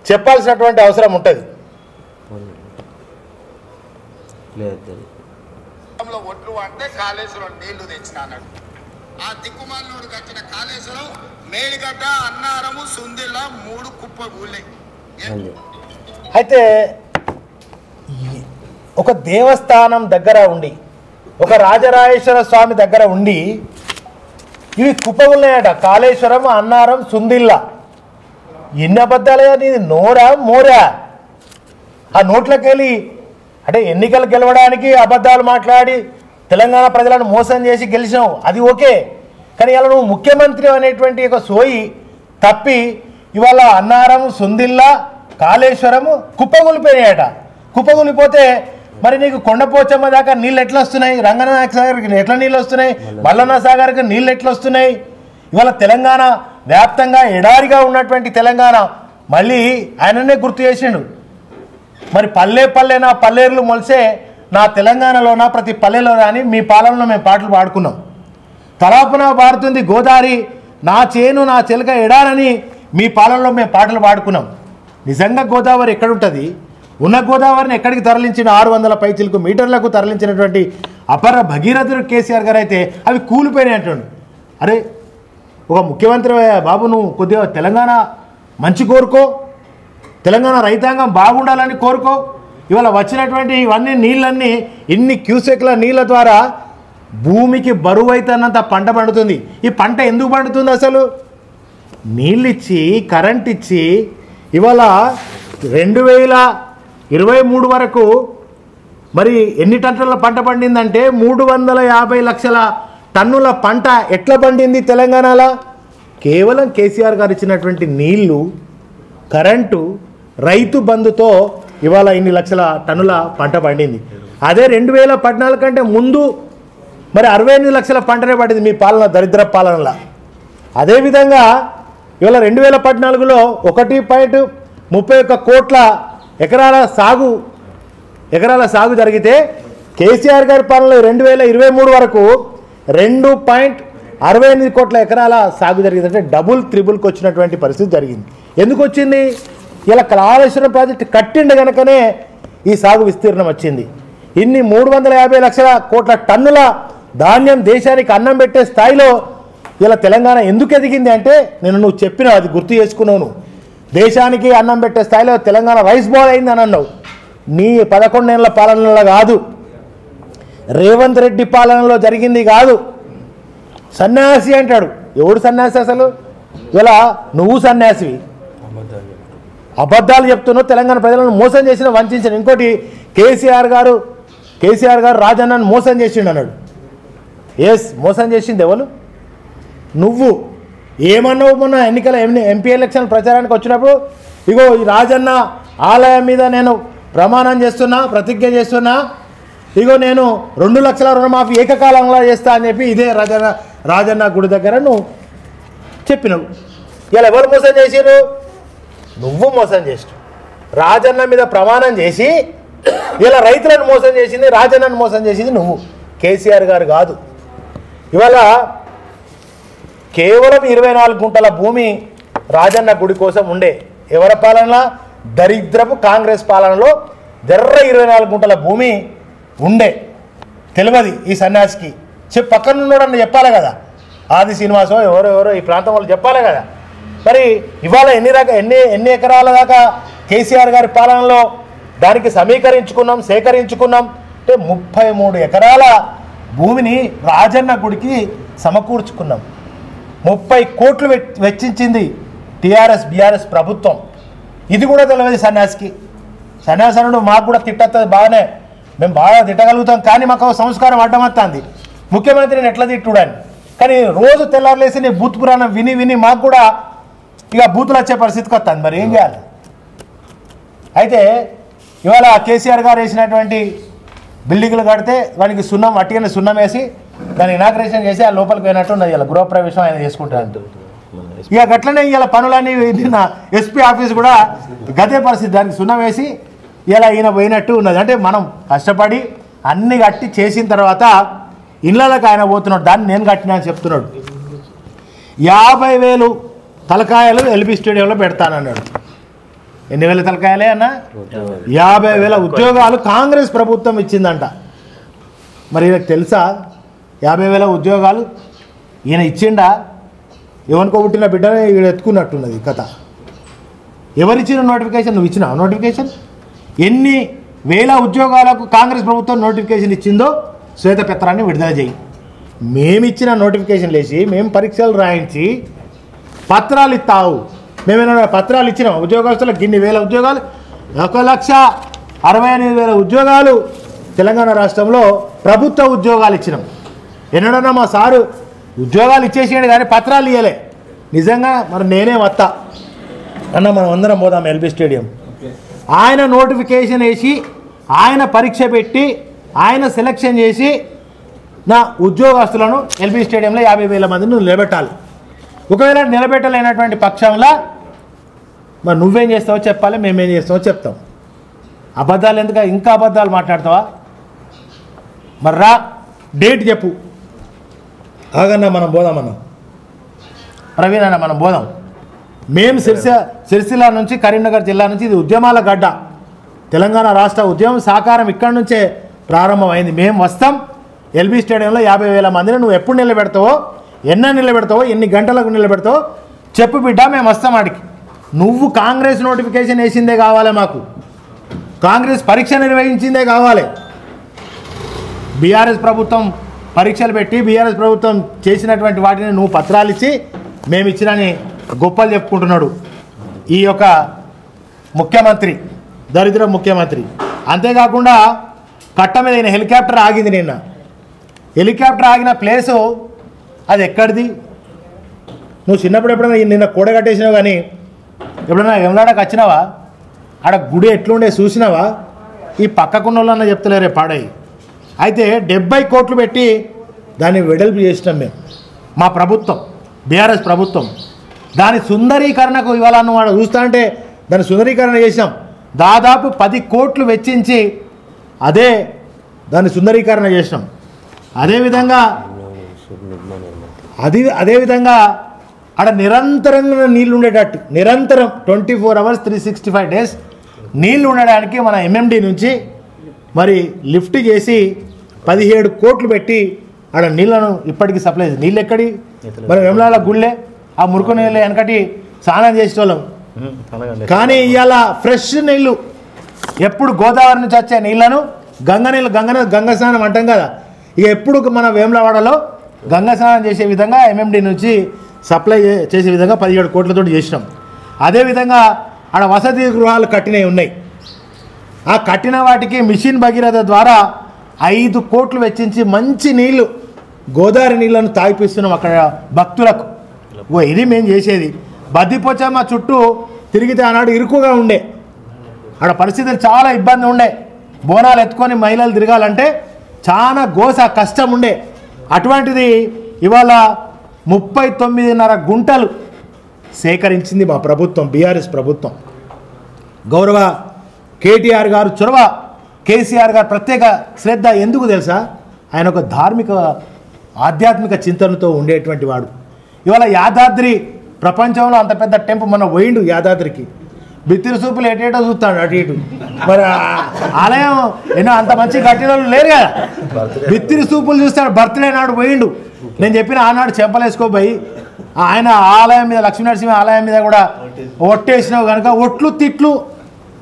చెప్పాల్సినటువంటి అవసరం ఉంటుంది. ఒట్లు అంటే కాళేశ్వరం నీళ్లు తెచ్చినాడు. ఆ దిక్కుమాలినోడు కట్టిన కాళేశ్వరం మేడిగడ్డ, అన్నారము, సుందిల్ల 3 కుప్ప గూళ్ళే. అయితే ఒక దేవస్థానం దగ్గర ఉండి, ఒక రాజరాజేశ్వర స్వామి దగ్గర ఉండి ఇవి కుప్పగున్నాయట. కాళేశ్వరం, అన్నారం, సుందిల్ల. ఎన్ని అబద్ధాలే నీది, నోరా మోరా? ఆ నోట్లోకి వెళ్ళి అంటే ఎన్నికలు గెలవడానికి అబద్ధాలు మాట్లాడి తెలంగాణ ప్రజలను మోసం చేసి గెలిచినావు, అది ఓకే. కానీ ఇలా నువ్వు ముఖ్యమంత్రి అనేటువంటి ఒక సోయి తప్పి ఇవాళ అన్నారం, సుందిల్ల, కాళేశ్వరము కుప్పగొలిపోయాయట. కుప్పగొలిపోతే మరి నీకు కొండపోచమ్మ దాకా నీళ్ళు ఎట్లా వస్తున్నాయి? రంగనాయక సాగర్కి ఎట్లా నీళ్ళు వస్తున్నాయి? మల్లన్న సాగర్కి నీళ్ళు ఎట్లా వస్తున్నాయి? ఇవాళ తెలంగాణ వ్యాప్తంగా ఎడారిగా ఉన్నటువంటి తెలంగాణ మళ్ళీ ఆయననే గుర్తు చేసిండు. మరి పల్లె పల్లెనా పల్లేరులు మొలిసే నా తెలంగాణలోన ప్రతి పల్లెలో కానీ మీ పాలనలో మేము పాటలు పాడుకున్నాం. తలాపున పారుతుంది గోదావరి, నా చేను నా చిలక ఎడారని మీ పాలనలో మేము పాటలు పాడుకున్నాం. నిజంగా గోదావరి ఎక్కడుంటుంది? ఉన్న గోదావరిని ఎక్కడికి తరలించిన 600 పైచిలకు మీటర్లకు తరలించినటువంటి అపర భగీరథుడు కేసీఆర్ గారు అయితే అవి కూలిపోయినాయి అంటుండు. అరే ఒక ముఖ్యమంత్రి బాబు, నువ్వు కొద్దిగా తెలంగాణ మంచి కోరుకో, తెలంగాణ రైతాంగం బాగుండాలని కోరుకో. ఇవాళ వచ్చినటువంటి ఇవన్నీ నీళ్ళన్నీ ఇన్ని క్యూసెక్ల నీళ్ళ ద్వారా భూమికి బరువు అయితేనంత పంట పండుతుంది. ఈ పంట ఎందుకు పండుతుంది? అసలు నీళ్ళు ఇచ్చి కరెంట్ ఇచ్చి ఇవాళ 2023 వరకు మరి ఎన్ని టన్నుల పంట పండిందంటే 350 లక్షల టన్నుల పంట ఎట్లా పండింది తెలంగాణలో? కేవలం కేసీఆర్ గారు ఇచ్చినటువంటి నీళ్లు, కరెంటు, రైతు బంధుతో ఇవాళ ఇన్ని లక్షల టన్నుల పంట పండింది. అదే 2014 కంటే ముందు మరి 68 లక్షల పంటనే పడింది మీ పాలన, దరిద్ర పాలనలో. అదేవిధంగా ఇవాళ 2014లో 1.31 కోట్ల ఎకరాల సాగు జరిగితే కేసీఆర్ గారి పాలనలో 2023 వరకు 2.68 కోట్ల ఎకరాల సాగు జరిగింది. అంటే డబుల్ త్రిబుల్కి వచ్చినటువంటి పరిస్థితి జరిగింది. ఎందుకు వచ్చింది? ఇలా కాళేశ్వరం ప్రాజెక్టు కట్టిండ కనుకనే ఈ సాగు విస్తీర్ణం వచ్చింది. ఇన్ని 350 లక్షల కోట్ల టన్నుల ధాన్యం దేశానికి అన్నం పెట్టే స్థాయిలో ఇలా తెలంగాణ ఎందుకు ఎదిగింది అంటే నువ్వు చెప్పినావు, అది గుర్తు చేసుకున్నావు. నువ్వు దేశానికి అన్నం పెట్టే స్థాయిలో తెలంగాణ రైస్ బౌల్ అయింది అని అన్నావు. నీ 11 ఏళ్ల పాలనలో కాదు, రేవంత్ రెడ్డి పాలనలో జరిగింది కాదు. సన్యాసి అంటాడు. ఎవడు సన్యాసి అసలు? ఇలా నువ్వు సన్యాసివి, అబద్ధాలు చెప్తున్నావు, తెలంగాణ ప్రజలను మోసం చేసిన, వంచిన. ఇంకోటి కేసీఆర్ గారు రాజన్నను మోసం చేసిండు అన్నాడు. మోసం చేసింది ఎవరు? నువ్వు. ఏమన్నావు మొన్న ఎన్నికల ఎంపీ ఎలక్షన్ ప్రచారానికి వచ్చినప్పుడు? ఇగో ఈ రాజన్న ఆలయం మీద నేను ప్రమాణం చేస్తున్నా, ప్రతిజ్ఞ చేస్తున్నా, ఇగో నేను 2 లక్షల రుణమాఫీ ఏకకాలంలో చేస్తా అని చెప్పి ఇదే రాజన్న గుడి దగ్గర నువ్వు చెప్పినావు. ఇలా ఎవరు మోసం చేసారు? నువ్వు మోసం చేసావు. రాజన్న మీద ప్రమాణం చేసి ఇలా రైతులను మోసం చేసింది, రాజన్నను మోసం చేసింది నువ్వు, కేసీఆర్ గారు కాదు. ఇవాళ కేవలం 24 గుంటల భూమి రాజన్న గుడి కోసం ఉండే. ఎవరి పాలనలో? దరిద్రపు కాంగ్రెస్ పాలనలో 24 గుంటల భూమి ఉండే. తెలియదు ఈ సన్యాసికి. పక్కన ఉన్నాడని చెప్పాలి కదా, ఆది శ్రీనివాసో ఎవరో ఈ ప్రాంతం వాళ్ళు చెప్పాలి కదా. మరి ఇవాళ ఎన్ని ఎకరాల దాకా కేసీఆర్ గారి పాలనలో దానికి సేకరించుకున్నాం అంటే 33 ఎకరాల భూమిని రాజన్న గుడికి సమకూర్చుకున్నాం. 30 కోట్లు వెచ్చించింది బీఆర్ఎస్ ప్రభుత్వం. ఇది కూడా తెలియదు సన్యాసికి. సన్యాసనుడు మాకు కూడా తిట్టస్తుంది బాగానే, మేము బాగా తిట్టగలుగుతాం, కానీ మాకు సంస్కారం అడ్డమవుతుంది ముఖ్యమంత్రిని ఎట్లా తిట్టుడని. కానీ రోజు తెల్లారులేసి నీ బూత్ పురాణం విని మాకు కూడా ఇక బూతులు వచ్చే పరిస్థితికి వస్తుంది. మరి ఏం చేయాలి? అయితే ఇవాళ కేసీఆర్ గారు వేసినటువంటి బిల్డింగ్లు కడితే వానికి వట్టిగానే సున్నం వేసి దాన్ని ఇనాగ్రేషన్ చేసి ఆ లోపలికి పోయినట్టు ఉన్నది. ఇలా గృహప్రవేశం ఆయన చేసుకుంటారు. ఇక గట్లనే ఇలా పనులన్నీ నా ఎస్పీ ఆఫీస్ కూడా గదే పరిస్థితి, దానికి సున్నం వేసి ఇలా ఈయన పోయినట్టు ఉన్నది. అంటే మనం కష్టపడి అన్ని కట్టి చేసిన తర్వాత ఇళ్ళకి ఆయన పోతున్నాడు, దాన్ని నేను కట్టినా అని చెప్తున్నాడు. 50,000 తలకాయలు ఎల్బీ స్టేడియంలో పెడతానన్నాడు. ఎన్ని వేల తలకాయలే అన్న? 50,000 ఉద్యోగాలు కాంగ్రెస్ ప్రభుత్వం ఇచ్చిందంట. మరి ఈయనకు తెలుసా 50,000 ఉద్యోగాలు ఈయన ఇచ్చిండా? ఎవరికో పుట్టిన బిడ్డనే ఈయన ఎత్తుకున్నట్టున్నది కథ. ఎవరిచ్చిన నోటిఫికేషన్? నువ్వు ఇచ్చినావు నోటిఫికేషన్? ఎన్ని వేల ఉద్యోగాలకు కాంగ్రెస్ ప్రభుత్వం నోటిఫికేషన్ ఇచ్చిందో శ్వేతపత్రాన్ని విడుదల చేయి. మేమిచ్చిన నోటిఫికేషన్ లేచి మేము పరీక్షలు రాయించి పత్రాలు ఇస్తావు. మేమేమైనా పత్రాలు ఇచ్చినాం? ఉద్యోగస్తులకు ఇన్ని వేల ఉద్యోగాలు, 1,68,000 ఉద్యోగాలు తెలంగాణ రాష్ట్రంలో ప్రభుత్వ ఉద్యోగాలు ఇచ్చినాం. ఎన్నడన్నా మా సారు ఉద్యోగాలు ఇచ్చేసాడు కానీ పత్రాలు ఇవ్వలే. నిజంగా మరి నేనే వస్తా అన్న, మనం అందరం పోదాం ఎల్బీ స్టేడియం. ఆయన నోటిఫికేషన్ వేసి ఆయన పరీక్ష పెట్టి ఆయన సెలక్షన్ చేసి నా ఉద్యోగస్తులను ఎల్బీ స్టేడియంలో 50,000 మందిని నిలబెట్టాలి. ఒకవేళ నిలబెట్టలేనటువంటి పక్షంలో మరి నువ్వేం చేస్తావో చెప్పాలి, మేమేం చేస్తావో చెప్తాం. అబద్ధాలు ఎందుకు? ఇంకా అబద్ధాలు మాట్లాడతావా? మరి రా, డేట్ చెప్పు. ఆగన్నా మనం పోదామన్నా, ప్రవీణ్ అన్న మనం పోదాం. మేము సిరిసిల్ల నుంచి, కరీంనగర్ జిల్లా నుంచి, ఇది ఉద్యమాల గడ్డ. తెలంగాణ రాష్ట్ర ఉద్యమం సాకారం ఇక్కడి నుంచే ప్రారంభమైంది. మేము వస్తాం. ఎల్బీ స్టేడియంలో 50,000 మందిని నువ్వు ఎప్పుడు నిలబెడతావో, నిలబెడతావో, ఎన్ని గంటలకు నిలబెడతావో చెప్పు బిడ్డ, మేము వస్తాం ఆడికి. నువ్వు కాంగ్రెస్ నోటిఫికేషన్ వేసిందే కావాలి, మాకు కాంగ్రెస్ పరీక్ష నిర్వహించిందే కావాలి. బీఆర్ఎస్ ప్రభుత్వం పరీక్షలు పెట్టి బీఆర్ఎస్ ప్రభుత్వం చేసినటువంటి వాటిని నువ్వు పత్రాలు ఇచ్చి మేము ఇచ్చినని గొప్పలు చెప్పుకుంటున్నాడు ఈ యొక్క ముఖ్యమంత్రి, దరిద్ర ముఖ్యమంత్రి. అంతేకాకుండా కట్ట మీద ఈయన హెలికాప్టర్ ఆగింది. నిన్న హెలికాప్టర్ ఆగిన ప్లేసు అది ఎక్కడిది? నువ్వు చిన్నప్పుడు ఎప్పుడైనా నిన్న కూడగట్టేసినావు, కానీ ఎప్పుడైనా వెమలాడకు వచ్చినావా? ఆడ గుడి ఎట్లుండే చూసినావా? ఈ పక్కకున్న వాళ్ళన్నా చెప్తలేరే పాడై. అయితే 70 కోట్లు పెట్టి దాన్ని వెడల్పు చేసినాం మేము, మా ప్రభుత్వం, బీఆర్ఎస్ ప్రభుత్వం. దాని సుందరీకరణకు ఇవాళ నువ్వు చూస్తా అంటే దాని సుందరీకరణ చేసినాం. దాదాపు 10 కోట్లు వెచ్చించి దాన్ని సుందరీకరణ చేసినాం. అదేవిధంగా ఆడ నిరంతరంగా నీళ్ళు ఉండేటట్టు, నిరంతరం 24 అవర్స్ 365 డేస్ నీళ్ళు ఉండడానికి మన ఎంఎండి నుంచి మరి లిఫ్ట్ చేసి 17 కోట్లు పెట్టి ఆడ నీళ్లను ఇప్పటికీ సప్లై. నీళ్ళు ఎక్కడి? మరి వెమలాడ గుళ్ళే, ఆ మురుకు నీళ్ళు వెనకటి స్నానం చేసేటోళ్ళం. కానీ ఇవాళ ఫ్రెష్ నీళ్ళు, ఎప్పుడు గోదావరి నుంచి వచ్చే నీళ్లను గంగ స్నానం అంటాం కదా, ఇక ఎప్పుడు మన వేములవాడలో గంగ స్నానం చేసే విధంగా ఎంఎండి నుంచి సప్లై చేసే విధంగా 17 కోట్లతో చేసినాం. అదేవిధంగా ఆడ వసతి గృహాలు కట్టినవి ఉన్నాయి. ఆ కట్టిన వాటికి మిషన్ భగీరథ ద్వారా 5 కోట్లు వెచ్చించి మంచి నీళ్లు, గోదావరి నీళ్లను తాగిపిస్తున్నాం అక్కడ భక్తులకు. ఇది మేము చేసేది. బద్దిపోచమ్మ చుట్టూ తిరిగితే ఆనాడు ఇరుకుగా ఉండే, ఆడ పరిస్థితులు చాలా ఇబ్బంది ఉండే. బోనాలు ఎత్తుకొని మహిళలు తిరగాలంటే చాలా గోస కష్టం ఉండే. అటువంటిది ఇవాళ 39.5 గుంటలు సేకరించింది మా ప్రభుత్వం, బీఆర్ఎస్ ప్రభుత్వం. గౌరవ కేటీఆర్ గారు చొరవ, కేసీఆర్ గారు ప్రత్యేక శ్రద్ధ. ఎందుకు తెలుసా? ఆయన ఒక ధార్మిక ఆధ్యాత్మిక చింతనతో ఉండేటువంటి వాడు. ఇవాళ యాదాద్రి ప్రపంచంలో అంత పెద్ద టెంపుల్, మన పోయిండు యాదాద్రికి, బిత్తిరి సూపులు ఎటేటో చూస్తాడు అటు ఇటు. మరి ఆలయం ఎన్నో అంత మంచి కట్టిన వాళ్ళు లేరు కదా, బిత్తిరి సూపులు చూస్తాడు. బర్త్డే నాడు పోయిండు. నేను చెప్పిన ఆనాడు చెంపలేసుకోబోయి ఆయన ఆలయం మీద, లక్ష్మీనరసింహ ఆలయం మీద కూడా ఒట్టేసినావు కనుక ఒట్లు తిట్లు,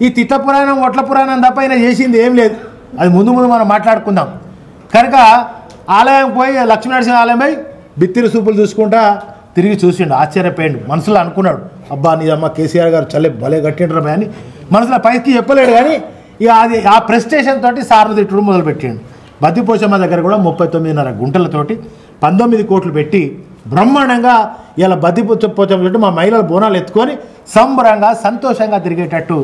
ఈ తిట్ల పురాణం ఒట్ల పురాణం తప్ప ఆయన చేసింది ఏం లేదు. అది ముందు మనం మాట్లాడుకుందాం. కనుక ఆలయం పోయి, లక్ష్మీనరసింహ ఆలయం పోయి బిత్తిరి సూపులు చూసుకుంటా తిరిగి చూసిండు, ఆశ్చర్యపోయిండు. మనసులో అనుకున్నాడు, అబ్బా నీదమ్మ కేసీఆర్ గారు చల్లే భలే కట్టిండ్రు అని మనసులో పైకి చెప్పలేడు. కానీ ఇక అది ఆ ప్రెస్టేషన్ తోటి సార్లు తిట్టడం మొదలుపెట్టిండు. బద్దిపోచమ్మ దగ్గర కూడా 39.5 గుంటలతోటి 19 కోట్లు పెట్టి బ్రహ్మాండంగా ఇలా బద్దిపోచమ్మ చుట్టూ మా మహిళల బోనాలు ఎత్తుకొని సంబరంగా సంతోషంగా తిరిగేటట్టు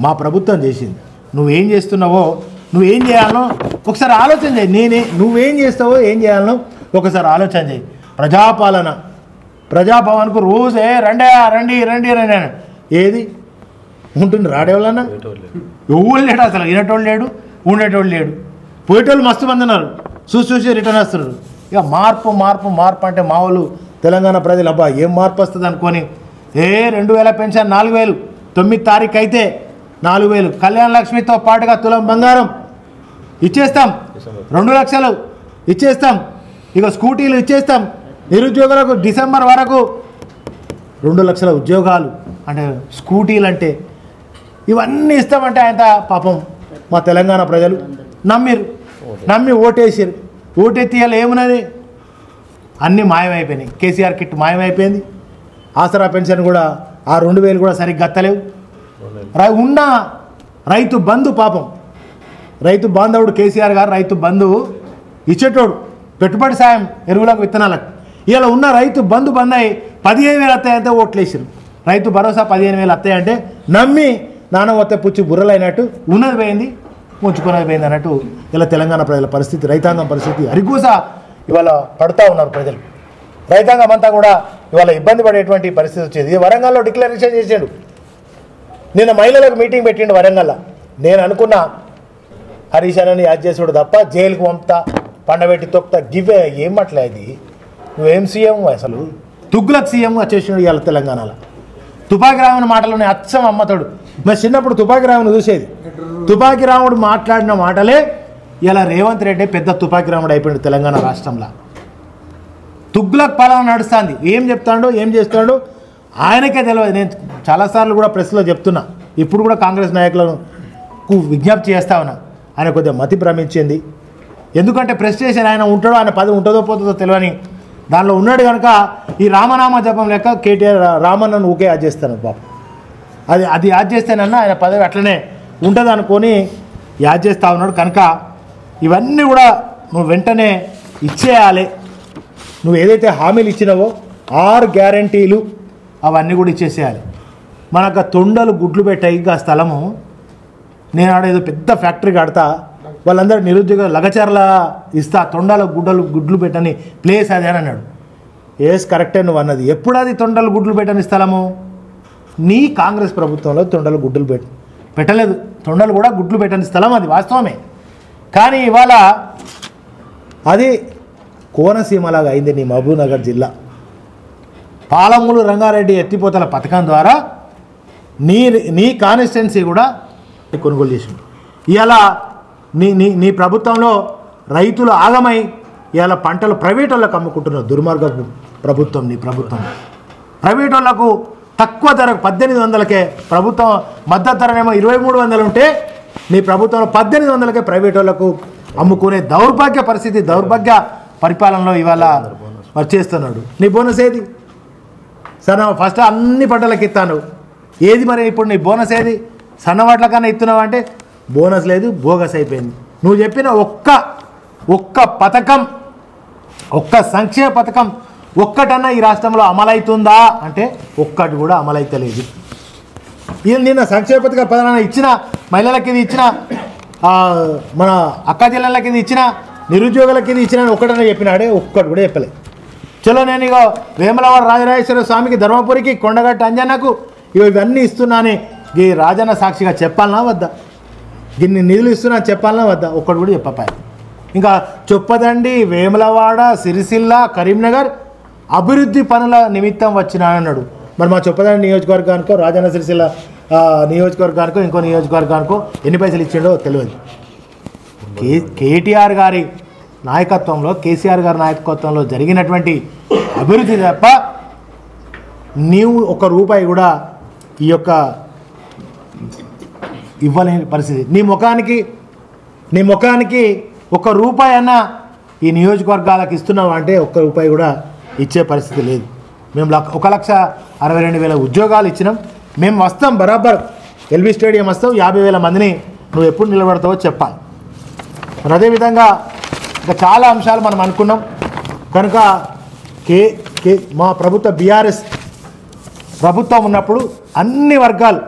మా ప్రభుత్వం చేసింది. నువ్వేం చేస్తున్నావో, నువ్వేం చేయాలనో ఒకసారి ఆలోచన చేయి. నువ్వేం చేస్తావో, ఏం చేయాలనో ఒకసారి ఆలోచన చేయి. ప్రజాపాలన, ప్రజాభవన్కు రోజే రండి రండి అని ఏది ఉంటుంది? రాడేవాళ్ళన్నా ఎవరు లేడు, అసలు వినేటోళ్ళు లేడు, ఉండేటోళ్ళు లేడు. పోయేటోళ్ళు మస్తు మంది ఉన్నారు, చూసి రిటర్న్ వస్తున్నారు. ఇక మార్పు అంటే మా వాళ్ళు తెలంగాణ ప్రజలు అబ్బా ఏం మార్పు వస్తుంది అనుకొని 2000 పెన్షన్ 4000, 9 తారీఖు అయితే 4000, కళ్యాణ లక్ష్మితో పాటుగా తులం బంగారం ఇచ్చేస్తాం, 2 లక్షలు ఇచ్చేస్తాం, ఇక స్కూటీలు ఇచ్చేస్తాం. నిరుద్యోగులకు డిసెంబర్ వరకు 2 లక్షల ఉద్యోగాలు. అంటే స్కూటీలు అంటే ఇవన్నీ ఇస్తామంటే ఆయన పాపం మా తెలంగాణ ప్రజలు నమ్మి ఓటేసారు. ఓటెత్తియాలి ఏమున్నది? అన్నీ మాయమైపోయినాయి. కేసీఆర్ కిట్ మాయమైపోయింది. ఆసరా పెన్షన్ కూడా ఆ 2000 కూడా సరిగ్గా గత్తలేవు. ఉన్న రైతు బంధు, పాపం రైతు బాంధవుడు కేసీఆర్ గారు రైతు బంధు ఇచ్చేటోడు, పెట్టుబడి సాయం ఎరువులకు విత్తనాలకు. ఇలా ఉన్న రైతు బంధు బంద్ అయ్యి 15,000 వస్తాయంటే ఓట్లేసారు. రైతు భరోసా 15,000 వస్తాయంటే నమ్మి నాన్న వస్తే పుచ్చి బుర్రలైనట్టు ఉన్నది పోయింది, ముంచుకున్నది పోయింది అన్నట్టు ఇలా తెలంగాణ ప్రజల పరిస్థితి, రైతాంగం పరిస్థితి అరిగోస ఇవాళ పడుతూ ఉన్నారు ప్రజలు. రైతాంగం అంతా కూడా ఇవాళ ఇబ్బంది పడేటువంటి పరిస్థితి వచ్చేది. వరంగల్లో డిక్లరేషన్ చేసాడు. నిన్న మహిళలకు మీటింగ్ పెట్టిండు వరంగల్లో. నేను అనుకున్నా హరీష్ అన్నని యాద్ చేసుడు తప్ప జైలుకు పంపుతా పండబెట్టి తొక్త గివే ఏం అట్లా ఇది నువ్వేం సీఎం అసలు తుగ్లక్ సీఎం వచ్చేసినాడు ఇవాళ తెలంగాణలో తుపాకి రాముని మాటలోనే అచ్చం అమ్మతాడు మరి చిన్నప్పుడు తుపాకి రాముని చూసేది తుపాకి రాముడు మాట్లాడిన మాటలే ఇలా రేవంత్ రెడ్డి పెద్ద తుపాకి రాముడు అయిపోయాడు తెలంగాణ రాష్ట్రంలో తుగ్లక్ పాలన నడుస్తుంది ఏం చెప్తాడో ఏం చేస్తాడో ఆయనకే తెలియదు నేను చాలాసార్లు కూడా ప్రెస్లో చెప్తున్నా ఇప్పుడు కూడా కాంగ్రెస్ నాయకులకు విజ్ఞప్తి చేస్తా ఉన్నా ఆయన కొద్దిగా మతి భ్రమించింది ఎందుకంటే ప్రెస్ స్టేషన్ ఆయన ఉంటాడో ఆయన పదవి ఉంటుందో పోతుందో తెలియని దానిలో ఉన్నాడు కనుక ఈ రామనామ జపం లెక్క కేటీఆర్ రామన్నను ఊకే యాద్ చేస్తాను బాబు అది యాద్ చేస్తేనన్నా ఆయన పదవి అట్లనే ఉంటుంది అనుకొని యాద్ చేస్తూ ఉన్నాడు కనుక ఇవన్నీ కూడా నువ్వు వెంటనే ఇచ్చేయాలి నువ్వు ఏదైతే హామీలు ఇచ్చినావో 6 గ్యారంటీలు అవన్నీ కూడా ఇచ్చేసేయాలి మనకు తొండలు గుడ్లు పెట్టాయి ఆ స్థలము నేను ఆడేదో పెద్ద ఫ్యాక్టరీ కడతా వాళ్ళందరూ నిరుద్యోగ లగచర్ల ఇస్తా తొండల గుడ్లు పెట్టని ప్లేస్ అది అని అన్నాడు ఏస్ కరెక్టే నువ్వు అన్నది ఎప్పుడు అది తొండలు గుడ్లు పెట్టని స్థలము నీ కాంగ్రెస్ ప్రభుత్వంలో తొండలు గుడ్లు పెట్టలేదు తొండలు కూడా గుడ్లు పెట్టని స్థలం అది వాస్తవమే కానీ ఇవాళ అది కోనసీమలాగా అయింది నీ మహబూబ్నగర్ జిల్లా పాలమూరు రంగారెడ్డి ఎత్తిపోతల పథకం ద్వారా నీ కాన్స్టిట్యున్సీ కూడా కొనుగోలు చేసింది ఇలా నీ ప్రభుత్వంలో రైతులు ఆగమై ఇలా పంటలు ప్రైవేట్ వాళ్ళకు అమ్ముకుంటున్నారు దుర్మార్గపు ప్రభుత్వం నీ ప్రభుత్వం ప్రైవేట్ వాళ్ళకు తక్కువ ధరకు 1800కే ప్రభుత్వం మద్దతు ధరనేమో 2300 ఉంటే నీ ప్రభుత్వంలో 1800కే ప్రైవేట్ వాళ్ళకు అమ్ముకునే దౌర్భాగ్య పరిస్థితి దౌర్భాగ్య పరిపాలనలో ఇవాళ మరి చేస్తున్నాడు నీ బోనస్ ఏది సన్న ఫస్ట్ అన్ని పంటలకు ఇస్తాను ఏది మరి ఇప్పుడు నీ బోనస్ ఏది సన్నవాట్ల కన్నా ఇస్తున్నావు అంటే బోనస్ లేదు బోగస్ అయిపోయింది నువ్వు చెప్పిన ఒక్క పథకం ఒక్క సంక్షేమ పథకం ఒక్కటన్నా ఈ రాష్ట్రంలో అమలవుతుందా అంటే ఒక్కటి కూడా అమలైతలేదు ఇది నిన్న సంక్షేమ పథక పథకాన్ని ఇచ్చిన మహిళలకి ఇది ఇచ్చిన మన అక్క జిల్లాలకి ఇది ఇచ్చిన నిరుద్యోగులకి ఇది ఇచ్చిన ఒక్కటన్నా చెప్పినాడే ఒక్కటి కూడా చెప్పలేదు చలో నేను ఇక వేములవాడ రాజరాజేశ్వర స్వామికి ధర్మపురికి కొండగట్టు అంజన్నకు ఇవన్నీ ఇస్తున్నాను ఈ రాజన్న సాక్షిగా చెప్పాలనా వద్దా దీన్ని నిధులు ఇస్తున్నా చెప్పాలనా వద్దా ఒక్కటి కూడా చెప్పపాయి ఇంకా చొప్పదండి వేములవాడ సిరిసిల్ల కరీంనగర్ అభివృద్ధి పనుల నిమిత్తం వచ్చినానన్నాడు మరి మా చొప్పదండి నియోజకవర్గానికో రాజన్న సిరిసిల్ల నియోజకవర్గానికో ఇంకో నియోజకవర్గానికో ఎన్ని పైసలు ఇచ్చిండో తెలియదు కేటీఆర్ గారి నాయకత్వంలో కేసీఆర్ గారి నాయకత్వంలో జరిగినటువంటి అభివృద్ధి తప్ప నీవు ఒక రూపాయి కూడా ఈ యొక్క ఇవ్వలేని పరిస్థితి నీ ముఖానికి ఒక రూపాయి అన్నా ఈ నియోజకవర్గాలకు ఇస్తున్నావు అంటే ఒక్క రూపాయి కూడా ఇచ్చే పరిస్థితి లేదు మేము 1,62,000 ఉద్యోగాలు ఇచ్చినాం మేము వస్తాం బరాబర్ ఎల్బీ స్టేడియం వస్తాం 50,000 మందిని నువ్వు ఎప్పుడు నిలబడతావో చెప్పాలి మరి అదేవిధంగా ఇంకా చాలా అంశాలు మనం అనుకున్నాం కనుక మా ప్రభుత్వ బీఆర్ఎస్ ప్రభుత్వం ఉన్నప్పుడు అన్ని వర్గాలు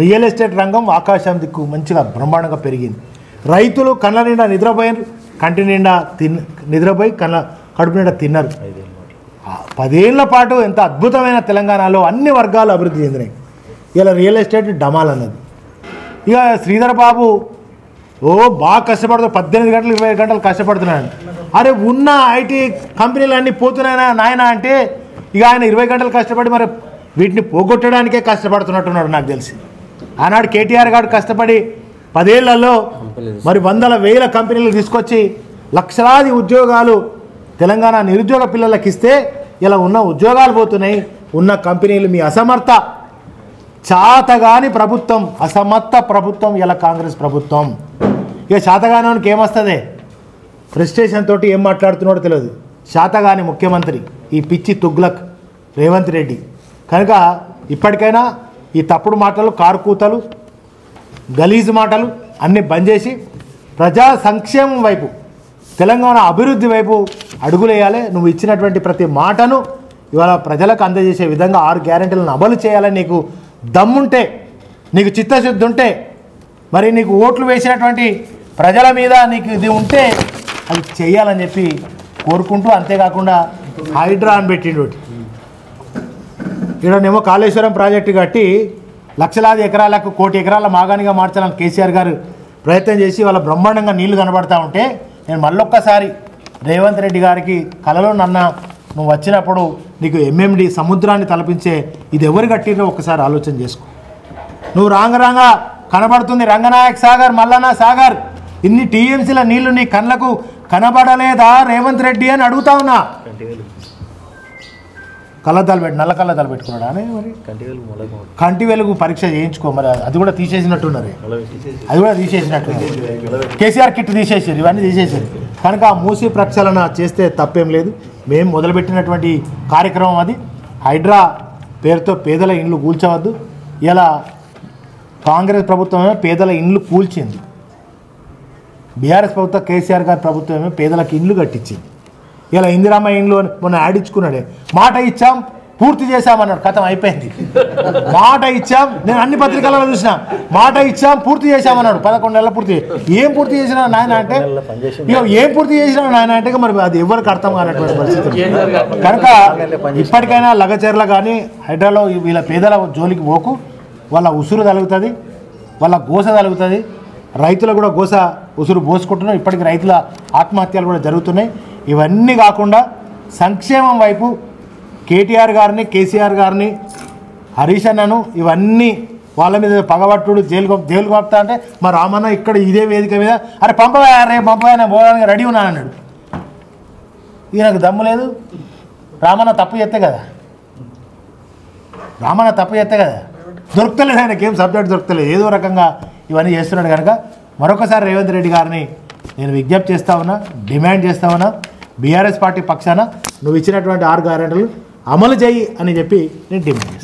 రియల్ ఎస్టేట్ రంగం ఆకాశం దిక్కు మంచిగా బ్రహ్మాండంగా పెరిగింది రైతులు కళ్ళ నిండా నిద్రపోయారు కంటి నిండా నిద్రపోయి కడుపు నిండా తిన్నారు 10 ఏళ్ల పాటు ఎంత అద్భుతమైన తెలంగాణలో అన్ని వర్గాలు అభివృద్ధి చెందినాయి ఇలా రియల్ ఎస్టేట్ డమాల్ అన్నది ఇక శ్రీధర్ బాబు బాగా కష్టపడుతూ 18 గంటలు 20 గంటలు కష్టపడుతున్నాడు అరే ఉన్న ఐటీ కంపెనీలు అన్నీ పోతున్నాయనా నాయన అంటే ఇక ఆయన 20 గంటలు కష్టపడి మరి వీటిని పోగొట్టడానికే కష్టపడుతున్నట్టున్నాడు నాకు తెలిసి ఆనాడు కేటీఆర్ గారు కష్టపడి 10 ఏళ్లలో మరి 100,000 కంపెనీలు తీసుకొచ్చి లక్షలాది ఉద్యోగాలు తెలంగాణ నిరుద్యోగ పిల్లలకి ఇస్తే ఇలా ఉన్న ఉద్యోగాలు పోతున్నాయి ఉన్న కంపెనీలు మీ అసమర్థ చాతగాని ప్రభుత్వం అసమర్థ ప్రభుత్వం ఇలా కాంగ్రెస్ ప్రభుత్వం ఇక శాతగానానికి ఏమొస్తుంది ప్రెస్టేషన్ తోటి ఏం మాట్లాడుతున్నాడో తెలియదు శాతగాని ముఖ్యమంత్రి ఈ పిచ్చి తుగ్లక్ రేవంత్ రెడ్డి కనుక ఇప్పటికైనా ఈ తప్పుడు మాటలు కారుకూతలు గలీజు మాటలు అన్నీ బంద్ చేసి ప్రజా సంక్షేమం వైపు తెలంగాణ అభివృద్ధి వైపు అడుగులేయాలి నువ్వు ఇచ్చినటువంటి ప్రతి మాటను ఇవాళ ప్రజలకు అందజేసే విధంగా 6 గ్యారెంటీలను అమలు చేయాలని నీకు దమ్ముంటే నీకు చిత్తశుద్ధి ఉంటే మరి నీకు ఓట్లు వేసినటువంటి ప్రజల మీద నీకు ఇది ఉంటే అది చేయాలని చెప్పి కోరుకుంటూ అంతేకాకుండా హైడ్రా అని పెట్టిండు ఈడనేమో కాళేశ్వరం ప్రాజెక్టు కట్టి లక్షలాది ఎకరాలకు 1 కోటి ఎకరాల మాగానిగా మార్చాలని కేసీఆర్ గారు ప్రయత్నం చేసి వాళ్ళ బ్రహ్మాండంగా నీళ్లు కనబడతా ఉంటే నేను మళ్ళొక్కసారి రేవంత్ రెడ్డి గారికి కలలో నువ్వు వచ్చినప్పుడు నీకు ఎంఎండి సముద్రాన్ని తలపించే ఇది ఎవరు కట్టిరో ఒకసారి ఆలోచన చేసుకో. నువ్వు రాంగ కనబడుతుంది రంగనాయక్ సాగర్, మల్లన్న సాగర్, ఇన్ని టీఎంసీల నీళ్లు నీ కళ్ళకు కనబడలేదా రేవంత్ రెడ్డి అని అడుగుతా ఉన్నా. కళ్ళద్దాలు నల్ల కళ్ళద్దాలు పెట్టుకున్నాడా అని మరి కంటి వెలుగు పరీక్ష చేయించుకో. మరి అది కూడా తీసేసినట్టున్నారు, అది కూడా తీసేసినట్టున్నారు. కేసీఆర్ కిట్ తీసేసారు, ఇవన్నీ తీసేసారు. కనుక ఆ మూసి ప్రక్షాళన చేస్తే తప్పేం లేదు. మేము మొదలుపెట్టినటువంటి కార్యక్రమం అది. హైడ్రా పేరుతో పేదల ఇండ్లు కూల్చవద్దు. ఇలా కాంగ్రెస్ ప్రభుత్వమే పేదల ఇండ్లు కూల్చింది, బీఆర్ఎస్ ప్రభుత్వం కేసీఆర్ గారి ప్రభుత్వమే పేదలకు ఇండ్లు కట్టించింది. ఇలా ఇందిరామ్మ ఇండ్లు మొన్న యాడిచ్చుకున్నాడే, మాట ఇచ్చాం పూర్తి చేశామన్నాడు, కథం అయిపోయింది. మాట ఇచ్చాం, నేను అన్ని పత్రికలలో చూసిన, మాట ఇచ్చాం పూర్తి చేశామన్నాడు. 11 నెలలు పూర్తి. ఏం పూర్తి చేసినా నాయన అంటే, ఏం పూర్తి చేసినా నాయన అంటే మరి అది ఎవరికి అర్థం కానటువంటి పరిస్థితి. కనుక ఇప్పటికైనా లగచర్ల కానీ హైడ్రాలో వీళ్ళ పేదల జోలికి పోకు. వాళ్ళ ఉసురు తలుగుతుంది, వాళ్ళ గోస తలుగుతుంది. రైతులు కూడా గోస ఉసురు పోసుకుంటున్నారు. ఇప్పటికి రైతుల ఆత్మహత్యలు కూడా జరుగుతున్నాయి. ఇవన్నీ కాకుండా సంక్షేమం వైపు కేటీఆర్ గారిని, కేసీఆర్ గారిని, హరీష్ అన్నను ఇవన్నీ వాళ్ళ మీద పగబట్టుడు జైలు పంపుతా అంటే మా రామన్న ఇక్కడ ఇదే వేదిక మీద అరే పంపవా రేపు పంపవా నేను పోవడానికి రెడీ ఉన్నాను అన్నాడు. ఈయనకు దమ్ము లేదు. రామన్న తప్పు చేస్తే కదా, దొరుకుతలేదు, ఆయనకి ఏం సబ్జెక్ట్ దొరుకుతలేదు, ఏదో రకంగా ఇవన్నీ చేస్తున్నాడు. కనుక మరొకసారి రేవంత్ రెడ్డి గారిని నేను విజ్ఞప్తి చేస్తా ఉన్నా, డిమాండ్ చేస్తా ఉన్నా, బీఆర్ఎస్ పార్టీ పక్షాన నువ్వు ఇచ్చినటువంటి 6 గ్యారెంటీలు అమలు చేయి అని చెప్పి నేను డిమాండ్ చేస్తాను.